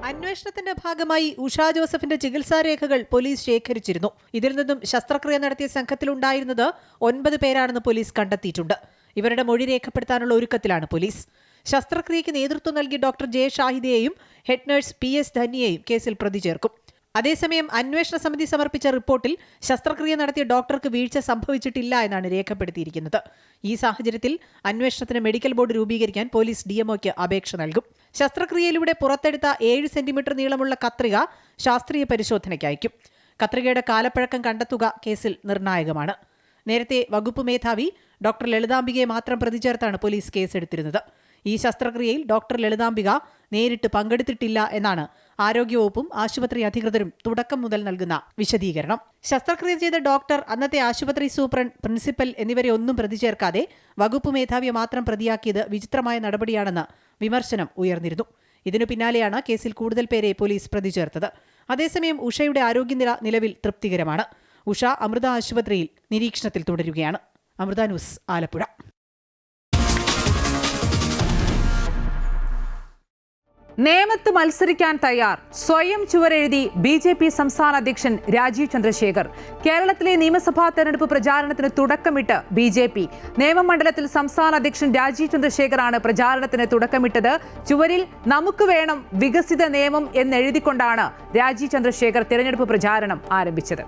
അന്വേഷണത്തിന്റെ ഭാഗമായി ഉഷ ജോസഫിന്റെ ചികിത്സാരേഖകൾ പോലീസ് ശേഖരിച്ചിരുന്നു. ഇതിൽ നിന്നും ശസ്ത്രക്രിയ നടത്തിയ സംഘത്തിലുണ്ടായിരുന്നത് 9 പേരാണെന്ന് പോലീസ് കണ്ടെത്തിയിട്ടുണ്ട്. ഇവരുടെ മൊഴി രേഖപ്പെടുത്താനുള്ള ഒരുക്കത്തിലാണ് പോലീസ്. ശസ്ത്രക്രിയയ്ക്ക് നേതൃത്വം നൽകിയ ഡോക്ടർ ജെ ഷാഹിദയെയും ഹെഡ് നഴ്സ് PS ധന്യയെയും കേസിൽ പ്രതി ചേർക്കും. അതേസമയം അന്വേഷണ സമിതി സമർപ്പിച്ച റിപ്പോർട്ടിൽ ശസ്ത്രക്രിയ നടത്തിയ ഡോക്ടർക്ക് വീഴ്ച സംഭവിച്ചിട്ടില്ല എന്നാണ് രേഖപ്പെടുത്തിയിരിക്കുന്നത്. ഈ സാഹചര്യത്തിൽ അന്വേഷണത്തിന് മെഡിക്കൽ ബോർഡ് രൂപീകരിക്കാൻ പോലീസ് DMOയ്ക്ക് അപേക്ഷ നൽകും. ശസ്ത്രക്രിയയിലൂടെ പുറത്തെടുത്ത 7 സെന്റിമീറ്റർ നീളമുള്ള കത്രിക ശാസ്ത്രീയ പരിശോധനയ്ക്ക് അയക്കും. കത്രികയുടെ കാലപ്പഴക്കം കണ്ടെത്തുക കേസിൽ നിർണായകമാണ്. നേരത്തെ വകുപ്പ് മേധാവി ഡോക്ടർ ലളിതാംബികയെ മാത്രം പ്രതി ചേർത്താണ് പോലീസ് കേസെടുത്തിരുന്നത്. ഈ ശസ്ത്രക്രിയയിൽ ഡോക്ടർ ലളിതാംബിക നേരിട്ട് പങ്കെടുത്തിട്ടില്ല എന്നാണ് ആരോഗ്യവകുപ്പും ആശുപത്രി അധികൃതരും തുടക്കം മുതൽ നൽകുന്ന വിശദീകരണം. ശസ്ത്രക്രിയ ചെയ്ത ഡോക്ടർ, അന്നത്തെ ആശുപത്രി സൂപ്രണ്ട്, പ്രിൻസിപ്പൽ എന്നിവരെ ഒന്നും പ്രതി ചേർക്കാതെ വകുപ്പ് മേധാവിയെ മാത്രം പ്രതിയാക്കിയത് വിചിത്രമായ നടപടിയാണെന്ന് വിമർശനം ഉയർന്നിരുന്നു. ഇതിനു പിന്നാലെയാണ് കേസിൽ കൂടുതൽ പേരെ പോലീസ് പ്രതി ചേർത്തത്. അതേസമയം ഉഷയുടെ ആരോഗ്യനില നിലവിൽ തൃപ്തികരമാണ്. ഉഷ അമൃത ആശുപത്രിയിൽ നിരീക്ഷണത്തിൽ തുടരുകയാണ്. അമൃത ന്യൂസ്, ആലപ്പുഴ. നേമത്ത് മത്സരിക്കാൻ തയ്യാർ. സ്വയം ചുവരെഴുതി BJP സംസ്ഥാന അധ്യക്ഷൻ രാജീവ് ചന്ദ്രശേഖർ. കേരളത്തിലെ നിയമസഭാ തെരഞ്ഞെടുപ്പ് പ്രചാരണത്തിന് തുടക്കമിട്ട് BJP. നേമം മണ്ഡലത്തിൽ സംസ്ഥാന അധ്യക്ഷൻ രാജീവ് ചന്ദ്രശേഖറാണ് പ്രചാരണത്തിന് തുടക്കമിട്ടത്. ചുവരിൽ നമുക്ക് വേണം വികസിത നിയമം എന്നെഴുതിക്കൊണ്ടാണ് രാജീവ് ചന്ദ്രശേഖർ തെരഞ്ഞെടുപ്പ് പ്രചാരണം ആരംഭിച്ചത്.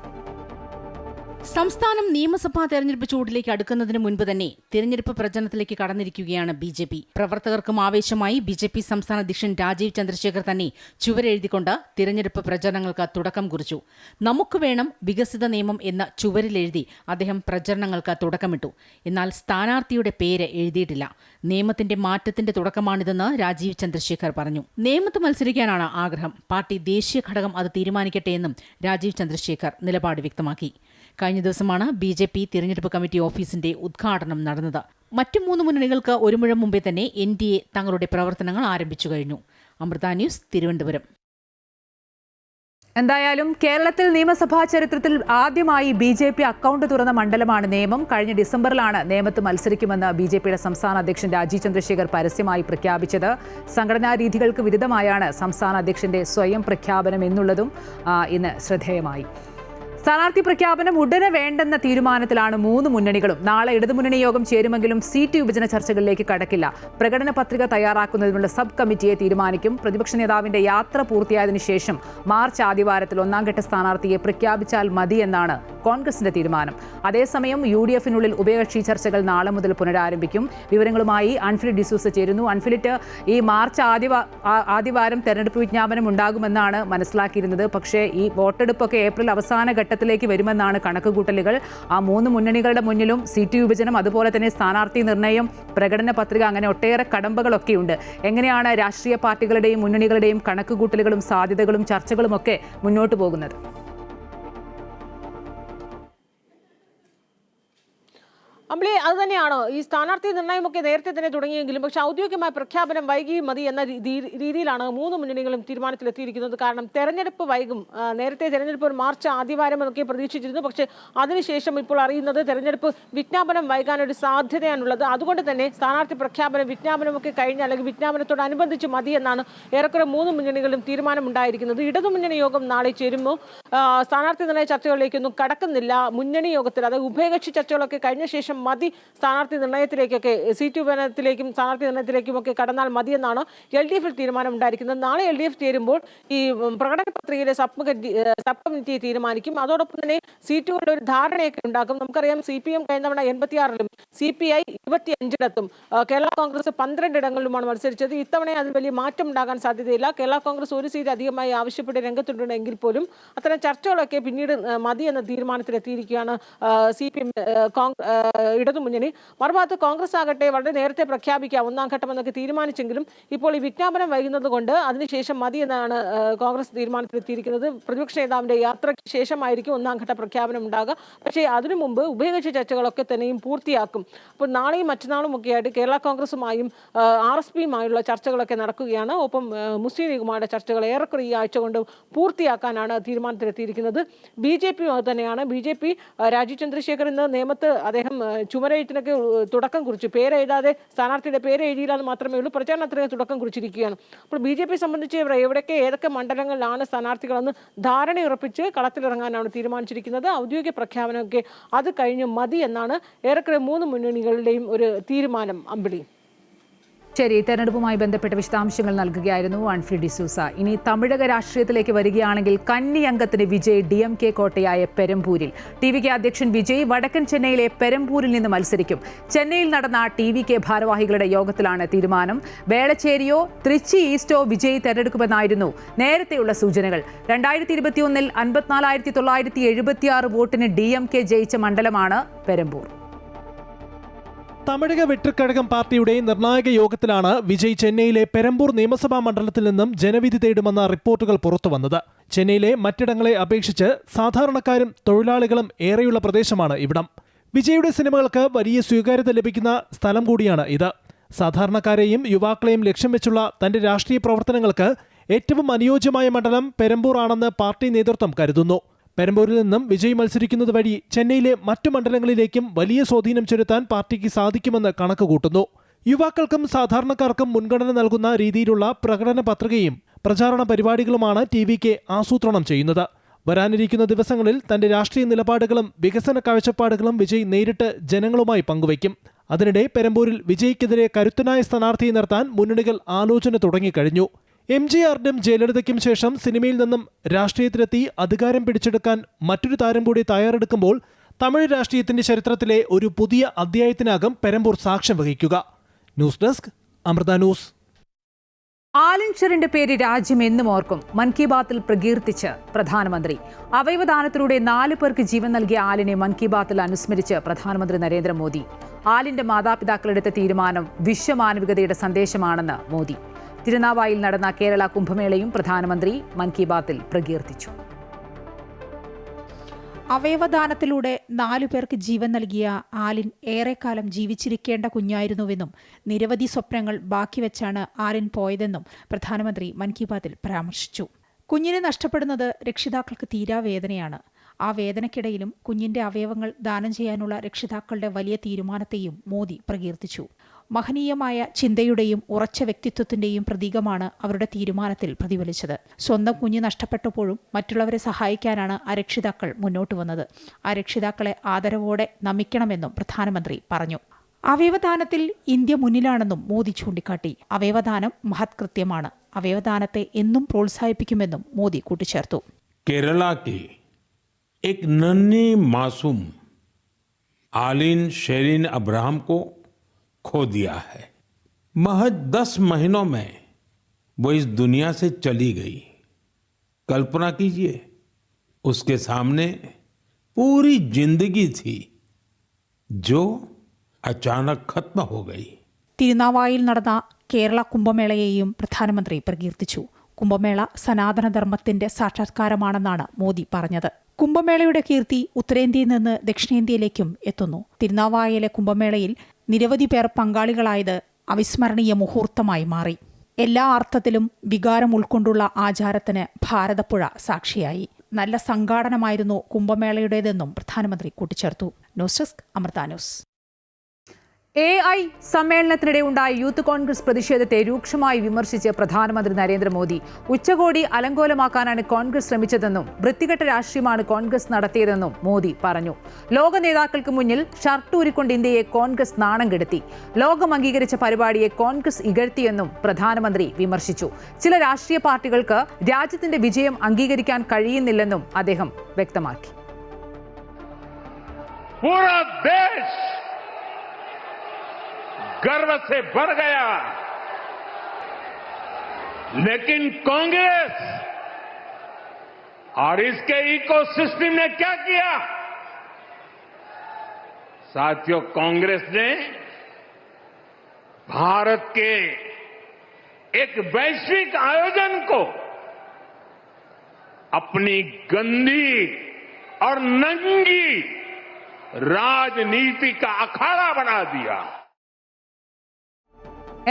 സംസ്ഥാനം നിയമസഭാ തെരഞ്ഞെടുപ്പ് ചൂടിലേക്ക് അടുക്കുന്നതിന് മുൻപ് തന്നെ തിരഞ്ഞെടുപ്പ് പ്രചരണത്തിലേക്ക് കടന്നിരിക്കുകയാണ് BJP. പ്രവർത്തകർക്കും ആവേശമായി BJP സംസ്ഥാന അധ്യക്ഷൻ രാജീവ് ചന്ദ്രശേഖർ തന്നെ ചുവരെഴുതിക്കൊണ്ട് തിരഞ്ഞെടുപ്പ് പ്രചരണങ്ങൾക്ക് തുടക്കം കുറിച്ചു. നമുക്ക് വേണം വികസിത നിയമം എന്ന ചുവരിലെഴുതി അദ്ദേഹം പ്രചരണങ്ങൾക്ക് തുടക്കമിട്ടു. എന്നാൽ സ്ഥാനാർത്ഥിയുടെ പേര് എഴുതിയിട്ടില്ല. നിയമത്തിന്റെ മാറ്റത്തിന്റെ തുടക്കമാണിതെന്ന് രാജീവ് ചന്ദ്രശേഖർ പറഞ്ഞു. നേമത്ത് മത്സരിക്കാനാണ് ആഗ്രഹം. പാർട്ടി ദേശീയ ഘടകം അത് തീരുമാനിക്കട്ടെ എന്നും രാജീവ് ചന്ദ്രശേഖർ നിലപാട് വ്യക്തമാക്കി. കഴിഞ്ഞ ദിവസമാണ് BJP തിരഞ്ഞെടുപ്പ് കമ്മിറ്റി ഓഫീസിന്റെ ഉദ്ഘാടനം നടന്നത്. മറ്റു 3 മുന്നണികൾക്ക് ഒരു മുഴം മുമ്പേ തന്നെ NDA തങ്ങളുടെ പ്രവർത്തനങ്ങൾ ആരംഭിച്ചു കഴിഞ്ഞു. അമൃത ന്യൂസ്, തിരുവനന്തപുരം. എന്തായാലും കേരളത്തിൽ നിയമസഭാ ചരിത്രത്തിൽ ആദ്യമായി BJP അക്കൗണ്ട് തുറന്ന മണ്ഡലമാണ് നേമം. കഴിഞ്ഞ ഡിസംബറിലാണ് നേമത്ത് മത്സരിക്കുമെന്ന് BJPയുടെ സംസ്ഥാന അധ്യക്ഷൻ രാജീവ് ചന്ദ്രശേഖർ പരസ്യമായി പ്രഖ്യാപിച്ചത്. സംഘടനാ രീതികൾക്ക് വിരുദ്ധമായാണ് സംസ്ഥാന അധ്യക്ഷന്റെ സ്വയം പ്രഖ്യാപനം എന്നുള്ളതും ഇന്ന് ശ്രദ്ധേയമായി. സ്ഥാനാർത്ഥി പ്രഖ്യാപനം ഉടനെ വേണ്ടെന്ന തീരുമാനത്തിലാണ് 3 മുന്നണികളും. നാളെ ഇടതുമുന്നണി യോഗം ചേരുമെങ്കിലും സീറ്റ് വിഭജന ചർച്ചകളിലേക്ക് കടക്കില്ല. പ്രകടന പത്രിക തയ്യാറാക്കുന്നതിനുള്ള സബ് കമ്മിറ്റിയെ തീരുമാനിക്കും. പ്രതിപക്ഷ നേതാവിന്റെ യാത്ര പൂർത്തിയായതിനു ശേഷം മാർച്ച് ആദ്യവാരത്തിൽ 1ാം ഘട്ട സ്ഥാനാർത്ഥിയെ പ്രഖ്യാപിച്ചാൽ മതിയെന്നാണ് കോൺഗ്രസിന്റെ തീരുമാനം. അതേസമയം UDF-നുള്ളിൽ ഉഭയകക്ഷി ചർച്ചകൾ നാളെ മുതൽ പുനരാരംഭിക്കും. വിവരങ്ങളുമായി അൻഫിലിറ്റ് ഡിസൂസ ചേരുന്നു. അൻഫിലിറ്റ്, ഈ മാർച്ച് ആദ്യവാരം തെരഞ്ഞെടുപ്പ് വിജ്ഞാപനം ഉണ്ടാകുമെന്നാണ് മനസ്സിലാക്കിയിരുന്നത്. പക്ഷേ ഈ വോട്ടെടുപ്പൊക്കെ ഏപ്രിൽ അവസാന ഘട്ടത്തിലേക്ക് വരുമെന്നാണ് കണക്കുകൂട്ടലുകൾ. ആ 3 മുന്നണികളുടെ മുന്നിലും സീറ്റ് വിഭജനം, അതുപോലെ തന്നെ സ്ഥാനാർത്ഥി നിർണയം, പ്രകടന പത്രിക, അങ്ങനെ ഒട്ടേറെ കടമ്പകളൊക്കെയുണ്ട്. എങ്ങനെയാണ് രാഷ്ട്രീയ പാർട്ടികളുടെയും മുന്നണികളുടെയും കണക്കുകൂട്ടലുകളും സാധ്യതകളും ചർച്ചകളും ഒക്കെ മുന്നോട്ട് പോകുന്നത്? അമ്പിളി, അത് തന്നെയാണ് ഈ സ്ഥാനാർത്ഥി നിർണ്ണയമൊക്കെ നേരത്തെ തന്നെ തുടങ്ങിയെങ്കിലും പക്ഷേ ഔദ്യോഗികമായ പ്രഖ്യാപനം വൈകിയും മതി എന്ന രീതിയിലാണ് 3 മുന്നണികളും തീരുമാനത്തിലെത്തിയിരിക്കുന്നത്. കാരണം തെരഞ്ഞെടുപ്പ് വൈകും. നേരത്തെ തെരഞ്ഞെടുപ്പ് ഒരു മാർച്ച് ആദ്യവാരം എന്നൊക്കെ പ്രതീക്ഷിച്ചിരുന്നു. പക്ഷേ അതിനുശേഷം ഇപ്പോൾ അറിയുന്നത് തെരഞ്ഞെടുപ്പ് വിജ്ഞാപനം വൈകാനൊരു സാധ്യതയാണുള്ളത്. അതുകൊണ്ട് തന്നെ സ്ഥാനാർത്ഥി വിജ്ഞാപനമൊക്കെ കഴിഞ്ഞ് അല്ലെങ്കിൽ വിജ്ഞാപനത്തോടനുബന്ധിച്ച് മതി എന്നാണ് ഏറെക്കുറെ 3 മുന്നണികളും തീരുമാനമുണ്ടായിരിക്കുന്നത്. ഇടതുമുന്നണി യോഗം നാളെ ചേരുമ്പോൾ സ്ഥാനാർത്ഥി നിർണ്ണയ ചർച്ചകളിലേക്കൊന്നും കടക്കുന്നില്ല. മുന്നണി യോഗത്തിൽ, അതായത് ഉഭയകക്ഷി ചർച്ചകളൊക്കെ കഴിഞ്ഞ ശേഷം മതി സ്ഥാനാർത്ഥി നിർണ്ണയത്തിലേക്കൊക്കെ, സീറ്റ് വിഭജനത്തിലേക്കും സ്ഥാനാർത്ഥി നിർണ്ണയത്തിലേക്കും ഒക്കെ കടന്നാൽ മതിയെന്നാണ് LDF-ൽ തീരുമാനം ഉണ്ടായിരിക്കുന്നത്. നാളെ LDF ചേരുമ്പോൾ ഈ പ്രകടന പത്രികയിലെ സബ് കമ്മിറ്റിയെ തീരുമാനിക്കും. അതോടൊപ്പം തന്നെ സീറ്റുകളുടെ ഒരു ധാരണയൊക്കെ ഉണ്ടാക്കും. നമുക്കറിയാം CPM കഴിഞ്ഞ തവണ 86-ലും CPI 25-ഇടത്തും കേരള കോൺഗ്രസ് 12 ഇടങ്ങളിലുമാണ് മത്സരിച്ചത്. ഇത്തവണ അതിൽ വലിയ മാറ്റം ഉണ്ടാകാൻ സാധ്യതയില്ല. കേരള കോൺഗ്രസ് ഒരു സീറ്റ് അധികമായി ആവശ്യപ്പെട്ട് രംഗത്തുണ്ടെങ്കിൽ പോലും അത്തരം ചർച്ചകളൊക്കെ പിന്നീട് മതി എന്ന തീരുമാനത്തിലെത്തിയിരിക്കുകയാണ് CPM ഇടതുമുന്നണി. മറുഭാഗത്ത് കോൺഗ്രസ് ആകട്ടെ വളരെ നേരത്തെ പ്രഖ്യാപിക്കാം 1ാം ഘട്ടം എന്നൊക്കെ തീരുമാനിച്ചെങ്കിലും ഇപ്പോൾ ഈ വിജ്ഞാപനം വൈകുന്നത് കൊണ്ട് അതിനുശേഷം മതി എന്നാണ് കോൺഗ്രസ് തീരുമാനത്തിലെത്തിയിരിക്കുന്നത്. പ്രതിപക്ഷ നേതാവിന്റെ യാത്രയ്ക്ക് ശേഷമായിരിക്കും 1ാം ഘട്ട പ്രഖ്യാപനം ഉണ്ടാകുക. പക്ഷേ അതിനു മുമ്പ് ഉഭയകക്ഷി ചർച്ചകളൊക്കെ തന്നെയും പൂർത്തിയാക്കും. അപ്പോൾ നാളെയും മറ്റന്നാളും ഒക്കെ ആയിട്ട് കേരള കോൺഗ്രസുമായും RSPയുമായുള്ള ചർച്ചകളൊക്കെ നടക്കുകയാണ്. ഒപ്പം മുസ്ലിം ലീഗുമായുള്ള ചർച്ചകൾ ഏറെക്കുറെ ഈ ആഴ്ച കൊണ്ട് പൂർത്തിയാക്കാനാണ് തീരുമാനത്തിലെത്തിയിരിക്കുന്നത്. BJP തന്നെയാണ്. BJP രാജീവ് ചന്ദ്രശേഖർ ഇന്ന് നേമത്ത് അദ്ദേഹം ചുമരെഴുത്തിനൊക്കെ തുടക്കം കുറിച്ചു. പേരെഴുതാതെ സ്ഥാനാർത്ഥിയുടെ പേര് എഴുതിയില്ലെന്ന് മാത്രമേ ഉള്ളൂ. പ്രചാരണത്തിന് തുടക്കം കുറിച്ചിരിക്കുകയാണ്. അപ്പോൾ BJP സംബന്ധിച്ച് ഏതൊക്കെ മണ്ഡലങ്ങളിലാണ് സ്ഥാനാർത്ഥികളെന്ന് ധാരണയുറപ്പിച്ച് കളത്തിലിറങ്ങാനാണ് തീരുമാനിച്ചിരിക്കുന്നത്. ഔദ്യോഗിക പ്രഖ്യാപനമൊക്കെ അത് കഴിഞ്ഞ് മതി എന്നാണ് ഏറെക്കുറെ 3 മുന്നണികളുടെയും ഒരു തീരുമാനം. അമ്പിളി, ശരി, തെരഞ്ഞെടുപ്പുമായി ബന്ധപ്പെട്ട വിശദാംശങ്ങൾ നൽകുകയായിരുന്നു അൻഫിലിറ്റ് ഡിസൂസ. ഇനി തമിഴക രാഷ്ട്രീയത്തിലേക്ക് വരികയാണെങ്കിൽ കന്നി അംഗത്തിന് വിജയ് DMK കോട്ടയായ പെരമ്പൂരിൽ. TVK അധ്യക്ഷൻ വിജയ് വടക്കൻ ചെന്നൈയിലെ പെരമ്പൂരിൽ നിന്ന് മത്സരിക്കും. ചെന്നൈയിൽ നടന്ന TVK ഭാരവാഹികളുടെ യോഗത്തിലാണ് തീരുമാനം. വേളച്ചേരിയോ തൃച്ചി ഈസ്റ്റോ വിജയ് തെരഞ്ഞെടുക്കുമെന്നായിരുന്നു നേരത്തെയുള്ള സൂചനകൾ. 2021-ൽ 54,976 വോട്ടിന് DMK ജയിച്ച മണ്ഡലമാണ് പെരമ്പൂർ. തമിഴക വെട്ടിക്കഴകം പാർട്ടിയുടെ നിർണായക യോഗത്തിലാണ് വിജയ് ചെന്നൈയിലെ പെരമ്പൂർ നിയമസഭാ മണ്ഡലത്തിൽ നിന്നും ജനവിധി തേടുമെന്ന റിപ്പോർട്ടുകൾ പുറത്തുവന്നത്. ചെന്നൈയിലെ മറ്റിടങ്ങളെ അപേക്ഷിച്ച് സാധാരണക്കാരും തൊഴിലാളികളും ഏറെയുള്ള പ്രദേശമാണ് ഇവിടം. വിജയുടെ സിനിമകൾക്ക് വലിയ സ്വീകാര്യത ലഭിക്കുന്ന സ്ഥലം കൂടിയാണ് ഇത്. സാധാരണക്കാരെയും യുവാക്കളെയും ലക്ഷ്യം വെച്ചുള്ള തന്റെ രാഷ്ട്രീയ പ്രവർത്തനങ്ങൾക്ക് ഏറ്റവും അനുയോജ്യമായ മണ്ഡലം പെരമ്പൂർ ആണെന്ന് പാർട്ടി നേതൃത്വം കരുതുന്നു. പെരമ്പൂരിൽ നിന്നും വിജയ് മത്സരിക്കുന്നത് വഴി ചെന്നൈയിലെ മറ്റു മണ്ഡലങ്ങളിലേക്കും വലിയ സ്വാധീനം ചെലുത്താൻ പാർട്ടിക്ക് സാധിക്കുമെന്ന് കണക്കുകൂട്ടുന്നു. യുവാക്കൾക്കും സാധാരണക്കാർക്കും മുൻഗണന നൽകുന്ന രീതിയിലുള്ള പ്രകടന പത്രികയും പ്രചാരണ പരിപാടികളുമാണ് TVK ആസൂത്രണം ചെയ്യുന്നത്. വരാനിരിക്കുന്ന ദിവസങ്ങളിൽ തന്റെ രാഷ്ട്രീയ നിലപാടുകളും വികസന കാഴ്ചപ്പാടുകളും വിജയ് നേരിട്ട് ജനങ്ങളുമായി പങ്കുവയ്ക്കും. അതിനിടെ പെരമ്പൂരിൽ വിജയ്ക്കെതിരെ കരുത്തനായ സ്ഥാനാർത്ഥിയെ നിർത്താൻ മുന്നണികൾ ആലോചന തുടങ്ങിക്കഴിഞ്ഞു. MGRനും ജയലളിതയ്ക്കും ശേഷം സിനിമയിൽ നിന്നും രാഷ്ട്രീയത്തിലെത്തി അധികാരം പിടിച്ചെടുക്കാൻ മറ്റൊരു താരം കൂടി തയ്യാറെടുക്കുമ്പോൾ തമിഴ് രാഷ്ട്രീയത്തിന്റെ ചരിത്രത്തിലെ ഒരു പുതിയ അധ്യായത്തിനാകും പെരമ്പൂർ സാക്ഷ്യം വഹിക്കുക. News desk, Amrita news. Alan ഷെറിന്റെ പേര് രാജ്യം എന്നും ഓർക്കും. മൻ കി ബാത്തിൽ പ്രകീർത്തിച്ച് പ്രധാനമന്ത്രി. അവയവദാനത്തിലൂടെ 4 പേർക്ക് ജീവൻ നൽകിയ ആലിനെ മൻ കി ബാത്തിൽ അനുസ്മരിച്ച് പ്രധാനമന്ത്രി നരേന്ദ്രമോദി. ആലിന്റെ മാതാപിതാക്കളെടുത്ത തീരുമാനം വിശ്വമാനവികതയുടെ സന്ദേശമാണെന്ന് മോദി. തിരുനാവായിൽ നടന്ന കേരള കുംഭമേളയും പ്രധാനമന്ത്രി മൻ കി ബാത്തിൽ പ്രകീർത്തിച്ചു. അവയവദാനത്തിലൂടെ 4 പേർക്ക് ജീവൻ നൽകിയ ആലിൻ ഏറെക്കാലം ജീവിച്ചിരിക്കേണ്ട കുഞ്ഞായിരുന്നുവെന്നും നിരവധി സ്വപ്നങ്ങൾ ബാക്കി വെച്ചാണ് ആലിൻ പോയതെന്നും പ്രധാനമന്ത്രി മൻ കി ബാത്തിൽ പരാമർശിച്ചു. കുഞ്ഞിനെ നഷ്ടപ്പെടുന്നത് രക്ഷിതാക്കൾക്ക് തീരാവേദനയാണ്. ആ വേദനയ്ക്കിടയിലും കുഞ്ഞിന്റെ അവയവങ്ങൾ ദാനം ചെയ്യാനുള്ള രക്ഷിതാക്കളുടെ വലിയ തീരുമാനത്തെയും മോദി പ്രകീർത്തിച്ചു. മഹനീയമായ ചിന്തയുടെയും ഉറച്ച വ്യക്തിത്വത്തിന്റെയും പ്രതീകമാണ് അവരുടെ തീരുമാനത്തിൽ പ്രതിഫലിച്ചത്. സ്വന്തം കുഞ്ഞ് നഷ്ടപ്പെട്ടപ്പോഴും മറ്റുള്ളവരെ സഹായിക്കാനാണ് ആ രക്ഷിതാക്കൾ മുന്നോട്ട് വന്നത്. ആ രക്ഷിതാക്കളെ ആദരവോടെ നമിക്കണമെന്നും പ്രധാനമന്ത്രി പറഞ്ഞു. അവയവദാനത്തിൽ ഇന്ത്യ മുന്നിലാണെന്നും മോദി ചൂണ്ടിക്കാട്ടി. അവയവദാനം മഹത്കൃത്യമാണ്. അവയവദാനത്തെ എന്നും പ്രോത്സാഹിപ്പിക്കുമെന്നും മോദി കൂട്ടിച്ചേർത്തു. केरला की एक नन्ही मासूम आलिन शेरिन अब्राहम को खो दिया है. महज 10 महीनों में वो इस दुनिया से चली गई. कल्पना कीजिए, उसके सामने पूरी जिंदगी थी जो अचानक खत्म हो गई. തിരുനാവായിൽ നടന്ന കേരള കുംഭമേളയെയും പ്രധാനമന്ത്രി പ്രകീർത്തിച്ചു. കുംഭമേള സനാതനധർമ്മത്തിന്റെ സാക്ഷാത്കാരമാണെന്നാണ് മോദി പറഞ്ഞത്. കുംഭമേളയുടെ കീർത്തി ഉത്തരേന്ത്യയിൽ നിന്ന് ദക്ഷിണേന്ത്യയിലേക്കും എത്തുന്നു. തിരുനാവായയിലെ കുംഭമേളയിൽ നിരവധി പേർ പങ്കാളികളായത് അവിസ്മരണീയ മുഹൂർത്തമായി മാറി. എല്ലാ അർത്ഥത്തിലും വികാരം ഉൾക്കൊണ്ടുള്ള ആചാരത്തിന് ഭാരതപ്പുഴ സാക്ഷിയായി. നല്ല സംഘാടനമായിരുന്നു കുംഭമേളയുടേതെന്നും പ്രധാനമന്ത്രി കൂട്ടിച്ചേർത്തു. News desk Amrita news. AI സമ്മേളനത്തിനിടെ ഉണ്ടായ യൂത്ത് കോൺഗ്രസ് പ്രതിഷേധത്തെ രൂക്ഷമായി വിമർശിച്ച് പ്രധാനമന്ത്രി നരേന്ദ്രമോദി ഉച്ചകോടി അലങ്കോലമാക്കാനാണ് കോൺഗ്രസ് ശ്രമിച്ചതെന്നും വൃത്തികെട്ട രാഷ്ട്രീയമാണ് കോൺഗ്രസ് നടത്തിയതെന്നും മോദി പറഞ്ഞു. ലോക നേതാക്കൾക്ക് മുന്നിൽ ഷർട്ടൂരിക്കൊണ്ട് ഇന്ത്യയെ കോൺഗ്രസ് നാണം കെടുത്തി. ലോകം അംഗീകരിച്ച പരിപാടിയെ കോൺഗ്രസ് ഇകഴ്ത്തിയെന്നും പ്രധാനമന്ത്രി വിമർശിച്ചു. ചില രാഷ്ട്രീയ പാർട്ടികൾക്ക് രാജ്യത്തിന്റെ വിജയം അംഗീകരിക്കാൻ കഴിയുന്നില്ലെന്നും അദ്ദേഹം വ്യക്തമാക്കി. गर्व से भर गया, लेकिन कांग्रेस और इसके इकोसिस्टम ने क्या किया? साथियों, कांग्रेस ने भारत के एक वैश्विक आयोजन को अपनी गंदी और नंगी राजनीति का अखाड़ा बना दिया.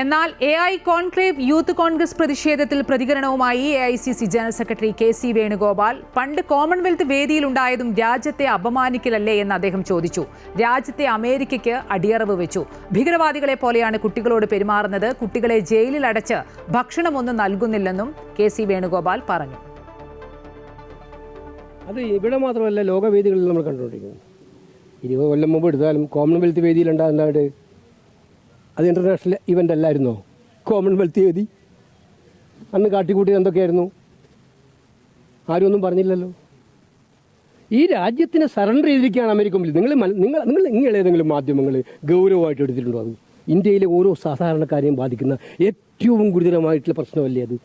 എന്നാൽ AI കോൺക്ലേവ് യൂത്ത് കോൺഗ്രസ് പ്രതിഷേധത്തിൽ പ്രതികരണവുമായി AICC general secretary KC Venugopal പണ്ട് കോമൺവെൽത്ത് വേദിയിലുണ്ടായതും രാജ്യത്തെ അപമാനിക്കലല്ലേ എന്ന് അദ്ദേഹം ചോദിച്ചു. രാജ്യത്തെ അമേരിക്കയ്ക്ക് അടിയറവ് വെച്ചു. ഭീകരവാദികളെ പോലെയാണ് കുട്ടികളോട് പെരുമാറുന്നത്. കുട്ടികളെ ജയിലിൽ അടച്ച് ഭക്ഷണമൊന്നും നൽകുന്നില്ലെന്നും KC വേണുഗോപാൽ പറഞ്ഞു. അത് ഇവിടെ മാത്രമല്ല, ലോകവേദികളിൽ നമ്മൾ കണ്ടുകൊണ്ടിരിക്കുന്നു. 20 കൊല്ലം മുമ്പ് എടുത്താലും കോമൺവെൽത്ത് വേദിയിലുണ്ടാകുന്നതായിട്ട് അത് ഇൻ്റർനാഷണൽ ഇവൻ്റ് അല്ലായിരുന്നോ? കോമൺവെൽത്ത് വേദി അന്ന് കാട്ടിക്കൂട്ടിയത് എന്തൊക്കെയായിരുന്നു? ആരും ഒന്നും പറഞ്ഞില്ലല്ലോ. ഈ രാജ്യത്തിന് സറണ്ടർ ചെയ്തിരിക്കുകയാണ് അമേരിക്ക മുന്നിൽ. നിങ്ങൾ ഏതെങ്കിലും മാധ്യമങ്ങൾ ഗൗരവമായിട്ട് എടുത്തിട്ടുണ്ടോ? അത് ഇന്ത്യയിലെ ഓരോ സാധാരണക്കാരെയും ബാധിക്കുന്ന ഏറ്റവും ഗുരുതരമായിട്ടുള്ള പ്രശ്നമല്ലേ അത്?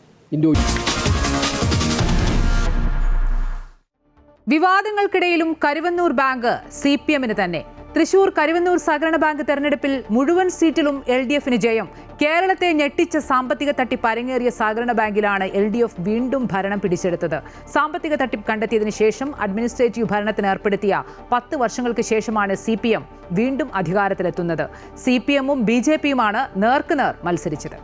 വിവാദങ്ങൾക്കിടയിലും കരുവന്നൂർ ബാങ്ക് CPM-ന് തന്നെ. തൃശൂർ കരുവന്നൂർ സഹകരണ ബാങ്ക് തെരഞ്ഞെടുപ്പിൽ മുഴുവൻ സീറ്റിലും LDF-ന് ജയം. കേരളത്തെ ഞെട്ടിച്ച സാമ്പത്തിക തട്ടിപ്പ് അരങ്ങേറിയ സഹകരണ ബാങ്കിലാണ് LDF വീണ്ടും ഭരണം പിടിച്ചെടുത്തത്. സാമ്പത്തിക തട്ടിപ്പ് കണ്ടെത്തിയതിനു ശേഷം അഡ്മിനിസ്ട്രേറ്റീവ് ഭരണത്തിന് ഏർപ്പെടുത്തിയ 10 വർഷങ്ങൾക്ക് ശേഷമാണ് CPM വീണ്ടും അധികാരത്തിലെത്തുന്നത്. CPM-ഉം BJP-യുമാണ് നേർക്കുനേർ മത്സരിച്ചത്.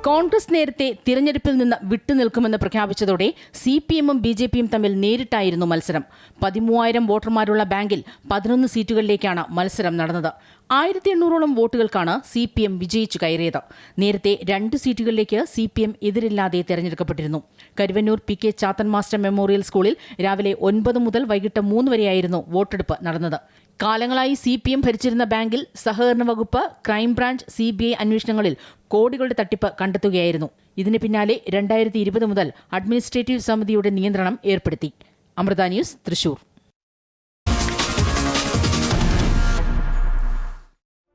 കോൺഗ്രസ് നേരത്തെ തിരഞ്ഞെടുപ്പിൽ നിന്ന് വിട്ടുനിൽക്കുമെന്ന് പ്രഖ്യാപിച്ചതോടെ CPM-ഉം BJP-യും തമ്മിൽ നേരിട്ടായിരുന്നു മത്സരം. 13,000 വോട്ടർമാരുള്ള ബാങ്കിൽ 11 സീറ്റുകളിലേക്കാണ് മത്സരം നടന്നത്. 1800ഓളം വോട്ടുകൾക്കാണ് CPM വിജയിച്ചു കയറിയത്. നേരത്തെ 2 സീറ്റുകളിലേക്ക് CPM എതിരില്ലാതെ തെരഞ്ഞെടുക്കപ്പെട്ടിരുന്നു. Karuvannur PK Chathan master memorial സ്കൂളിൽ രാവിലെ 9 മുതൽ വൈകിട്ട് 3 വരെയായിരുന്നു വോട്ടെടുപ്പ് നടന്നത്. കാലങ്ങളായി CPM ഭരിച്ചിരുന്ന ബാങ്കിൽ സഹകരണ വകുപ്പ്, ക്രൈംബ്രാഞ്ച്, CBI അന്വേഷണങ്ങളിൽ കോടികളുടെ തട്ടിപ്പ് കണ്ടെത്തുകയായിരുന്നു. ഇതിന് പിന്നാലെ 2020 മുതൽ അഡ്മിനിസ്ട്രേറ്റീവ് സമിതിയുടെ നിയന്ത്രണം ഏർപ്പെടുത്തി. Amrita news, Thrissur.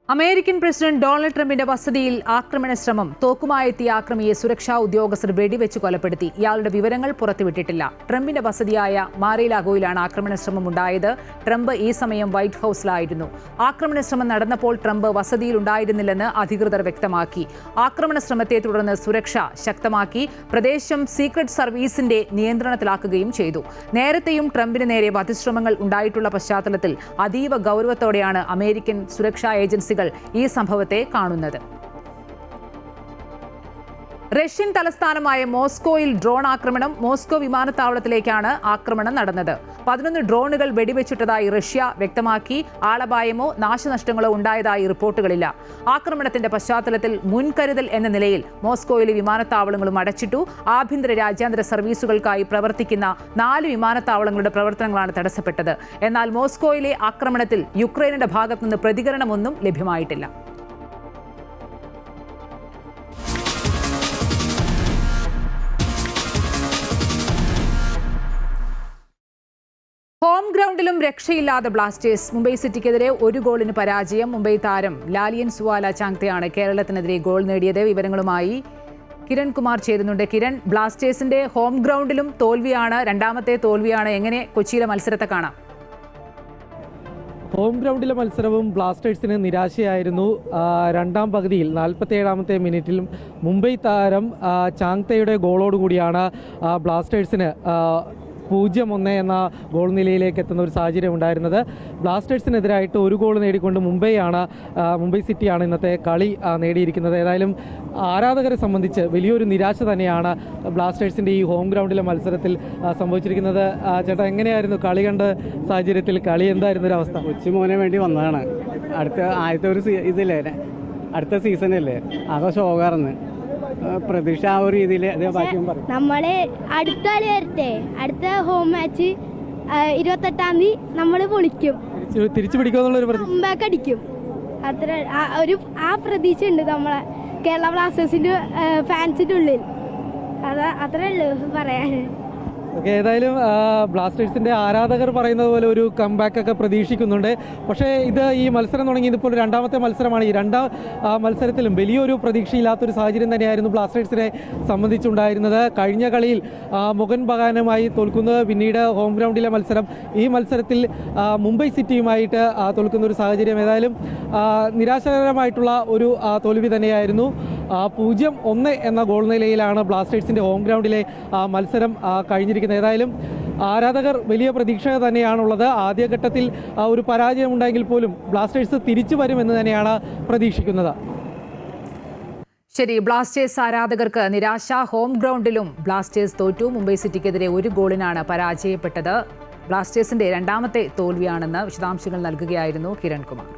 American president Donald ട്രംപിന്റെ വസതിയിൽ ആക്രമണ ശ്രമം. തോക്കുമായെത്തിയ ആക്രമിയെ സുരക്ഷാ ഉദ്യോഗസ്ഥർ വെടിവെച്ച് കൊലപ്പെടുത്തി. ഇയാളുടെ വിവരങ്ങൾ പുറത്തുവിട്ടിട്ടില്ല. ട്രംപിന്റെ വസതിയായ മാർ-എ-ലാഗോയിലാണ് ആക്രമണ ശ്രമം ഉണ്ടായത്. ട്രംപ് ഈ സമയം വൈറ്റ് ഹൌസിലായിരുന്നു. ആക്രമണ ശ്രമം നടന്നപ്പോൾ ട്രംപ് വസതിയിൽ ഉണ്ടായിരുന്നില്ലെന്ന് അധികൃതർ വ്യക്തമാക്കി. ആക്രമണ ശ്രമത്തെ തുടർന്ന് സുരക്ഷ ശക്തമാക്കി. പ്രദേശം സീക്രട്ട് സർവീസിന്റെ നിയന്ത്രണത്തിലാക്കുകയും ചെയ്തു. നേരത്തെയും ട്രംപിന് നേരെ വധശ്രമങ്ങൾ ഉണ്ടായിട്ടുള്ള പശ്ചാത്തലത്തിൽ അതീവ ഗൗരവത്തോടെയാണ് അമേരിക്കൻ സുരക്ഷാ ഏജൻസികൾ ഈ സംഭവത്തെ കാണുന്നത്. റഷ്യൻ തലസ്ഥാനമായ മോസ്കോയിൽ ഡ്രോൺ ആക്രമണം. മോസ്കോ വിമാനത്താവളത്തിലേക്കാണ് ആക്രമണം നടന്നത്. 11 ഡ്രോണുകൾ വെടിവെച്ചിട്ടതായി റഷ്യ വ്യക്തമാക്കി. ആളപായമോ നാശനഷ്ടങ്ങളോ ഉണ്ടായതായി റിപ്പോർട്ടുകളില്ല. ആക്രമണത്തിന്റെ പശ്ചാത്തലത്തിൽ മുൻകരുതൽ എന്ന നിലയിൽ മോസ്കോയിലെ വിമാനത്താവളങ്ങളും അടച്ചിട്ടു. ആഭ്യന്തര രാജ്യാന്തര സർവീസുകൾക്കായി പ്രവർത്തിക്കുന്ന 4 വിമാനത്താവളങ്ങളുടെ പ്രവർത്തനങ്ങളാണ് തടസ്സപ്പെട്ടത്. എന്നാൽ മോസ്കോയിലെ ആക്രമണത്തിൽ യുക്രൈനിന്റെ ഭാഗത്തുനിന്ന് പ്രതികരണമൊന്നും ലഭ്യമായിട്ടില്ല. ഹോം ഗ്രൗണ്ടിലും രക്ഷയില്ലാതെ ബ്ലാസ്റ്റേഴ്സ്. മുംബൈ സിറ്റിക്കെതിരെ 1 ഗോളിന് പരാജയം. മുംബൈ താരം ലാലിയൻസുവാല ചാങ്തെയാണ് കേരളത്തിനെതിരെ ഗോൾ നേടിയത്. വിവരങ്ങളുമായി കിരൺ കുമാർ ചേരുന്നുണ്ട്. കിരൺ, ബ്ലാസ്റ്റേഴ്സിന്റെ ഹോം ഗ്രൗണ്ടിലും തോൽവിയാണ്, രണ്ടാമത്തെ തോൽവിയാണ്. എങ്ങനെ കൊച്ചിയിലെ മത്സരത്തെ കാണാം? ഹോം ഗ്രൗണ്ടിലെ മത്സരവും ബ്ലാസ്റ്റേഴ്സിന് നിരാശയായിരുന്നു. രണ്ടാം പകുതിയിൽ 47ാമത്തെ മിനിറ്റിലും മുംബൈ താരം ചാങ്തെയുടെ ഗോളോടുകൂടിയാണ് ബ്ലാസ്റ്റേഴ്സിന് 0-1 എന്ന ഗോൾ നിലയിലേക്ക് എത്തുന്ന ഒരു സാഹചര്യം ഉണ്ടായിരുന്നത്. ബ്ലാസ്റ്റേഴ്സിനെതിരായിട്ട് 1 ഗോൾ നേടിക്കൊണ്ട് മുംബൈ സിറ്റിയാണ് ഇന്നത്തെ കളി നേടിയിരിക്കുന്നത്. ഏതായാലും ആരാധകരെ സംബന്ധിച്ച് വലിയൊരു നിരാശ തന്നെയാണ് ബ്ലാസ്റ്റേഴ്സിൻ്റെ ഈ ഹോം ഗ്രൗണ്ടിലെ മത്സരത്തിൽ സംഭവിച്ചിരിക്കുന്നത്. ചേട്ടാ, എങ്ങനെയായിരുന്നു കളി കണ്ട സാഹചര്യത്തിൽ കളി എന്തായിരുന്നു ഒരു അവസ്ഥ? കൊച്ചുമോനെ വേണ്ടി വന്നതാണ്. ആദ്യത്തെ ഒരു ഇതില്ലേ, അടുത്ത സീസണല്ലേ, ആകെ ഷോകാർന്ന് പ്രതീക്ഷ ആ ഒരു രീതിയിൽ നമ്മള് അടുത്ത കളി വരട്ടെ. അടുത്ത ഹോം മാച്ച് 28-ാം തീയതി നമ്മള് പൊളിക്കും, തിരിച്ചു പിടിക്കുമെന്നുള്ളൊരു കംബാക്ക് അടിക്കും. അത്ര ആ പ്രതീക്ഷ ഉണ്ട് നമ്മളെ കേരള ബ്ലാസ്റ്റേഴ്സിന്റെ ഫാൻസിന്റെ ഉള്ളിൽ. അത്രേ ഉള്ളൂ പറയാൻ. ഓക്കെ, ഏതായാലും ബ്ലാസ്റ്റേഴ്സിൻ്റെ ആരാധകർ പറയുന്നത് പോലെ ഒരു കംബാക്ക് ഒക്കെ പ്രതീക്ഷിക്കുന്നുണ്ട്. പക്ഷേ ഈ മത്സരം തുടങ്ങി ഇതിപ്പോൾ രണ്ടാമത്തെ മത്സരമാണ്. ഈ രണ്ടാം മത്സരത്തിലും വലിയൊരു പ്രതീക്ഷയില്ലാത്തൊരു സാഹചര്യം തന്നെയായിരുന്നു ബ്ലാസ്റ്റേഴ്സിനെ സംബന്ധിച്ചുണ്ടായിരുന്നത്. കഴിഞ്ഞ കളിയിൽ മോഹൻ ബഗാനുമായി തോൽക്കുന്നത്, പിന്നീട് ഹോം ഗ്രൗണ്ടിലെ മത്സരം, ഈ മത്സരത്തിൽ മുംബൈ സിറ്റിയുമായിട്ട് തോൽക്കുന്ന ഒരു സാഹചര്യം. ഏതായാലും നിരാശകരമായിട്ടുള്ള ഒരു തോൽവി തന്നെയായിരുന്നു. 0-1 എന്ന ഗോൾ നിലയിലാണ് ബ്ലാസ്റ്റേഴ്സിൻ്റെ ഹോം ഗ്രൗണ്ടിലെ മത്സരം കഴിഞ്ഞിരിക്കുന്നത്. ഏതായാലും ആരാധകർ വലിയ പ്രതീക്ഷ തന്നെയാണുള്ളത്. ആദ്യഘട്ടത്തിൽ ഒരു പരാജയം ഉണ്ടായെങ്കിൽ പോലും ബ്ലാസ്റ്റേഴ്സ് തിരിച്ചു വരുമെന്ന് തന്നെയാണ് പ്രതീക്ഷിക്കുന്നത്. ശരി, ബ്ലാസ്റ്റേഴ്സ് ആരാധകർക്ക് നിരാശ. ഹോം ഗ്രൗണ്ടിലും ബ്ലാസ്റ്റേഴ്സ് തോറ്റു. മുംബൈ സിറ്റിക്കെതിരെ 1 ഗോളിനാണ് പരാജയപ്പെട്ടത്. ബ്ലാസ്റ്റേഴ്സിന്റെ രണ്ടാമത്തെ തോൽവിയാണെന്ന് വിശദാംശങ്ങൾ നൽകുകയായിരുന്നു കിരൺ കുമാർ.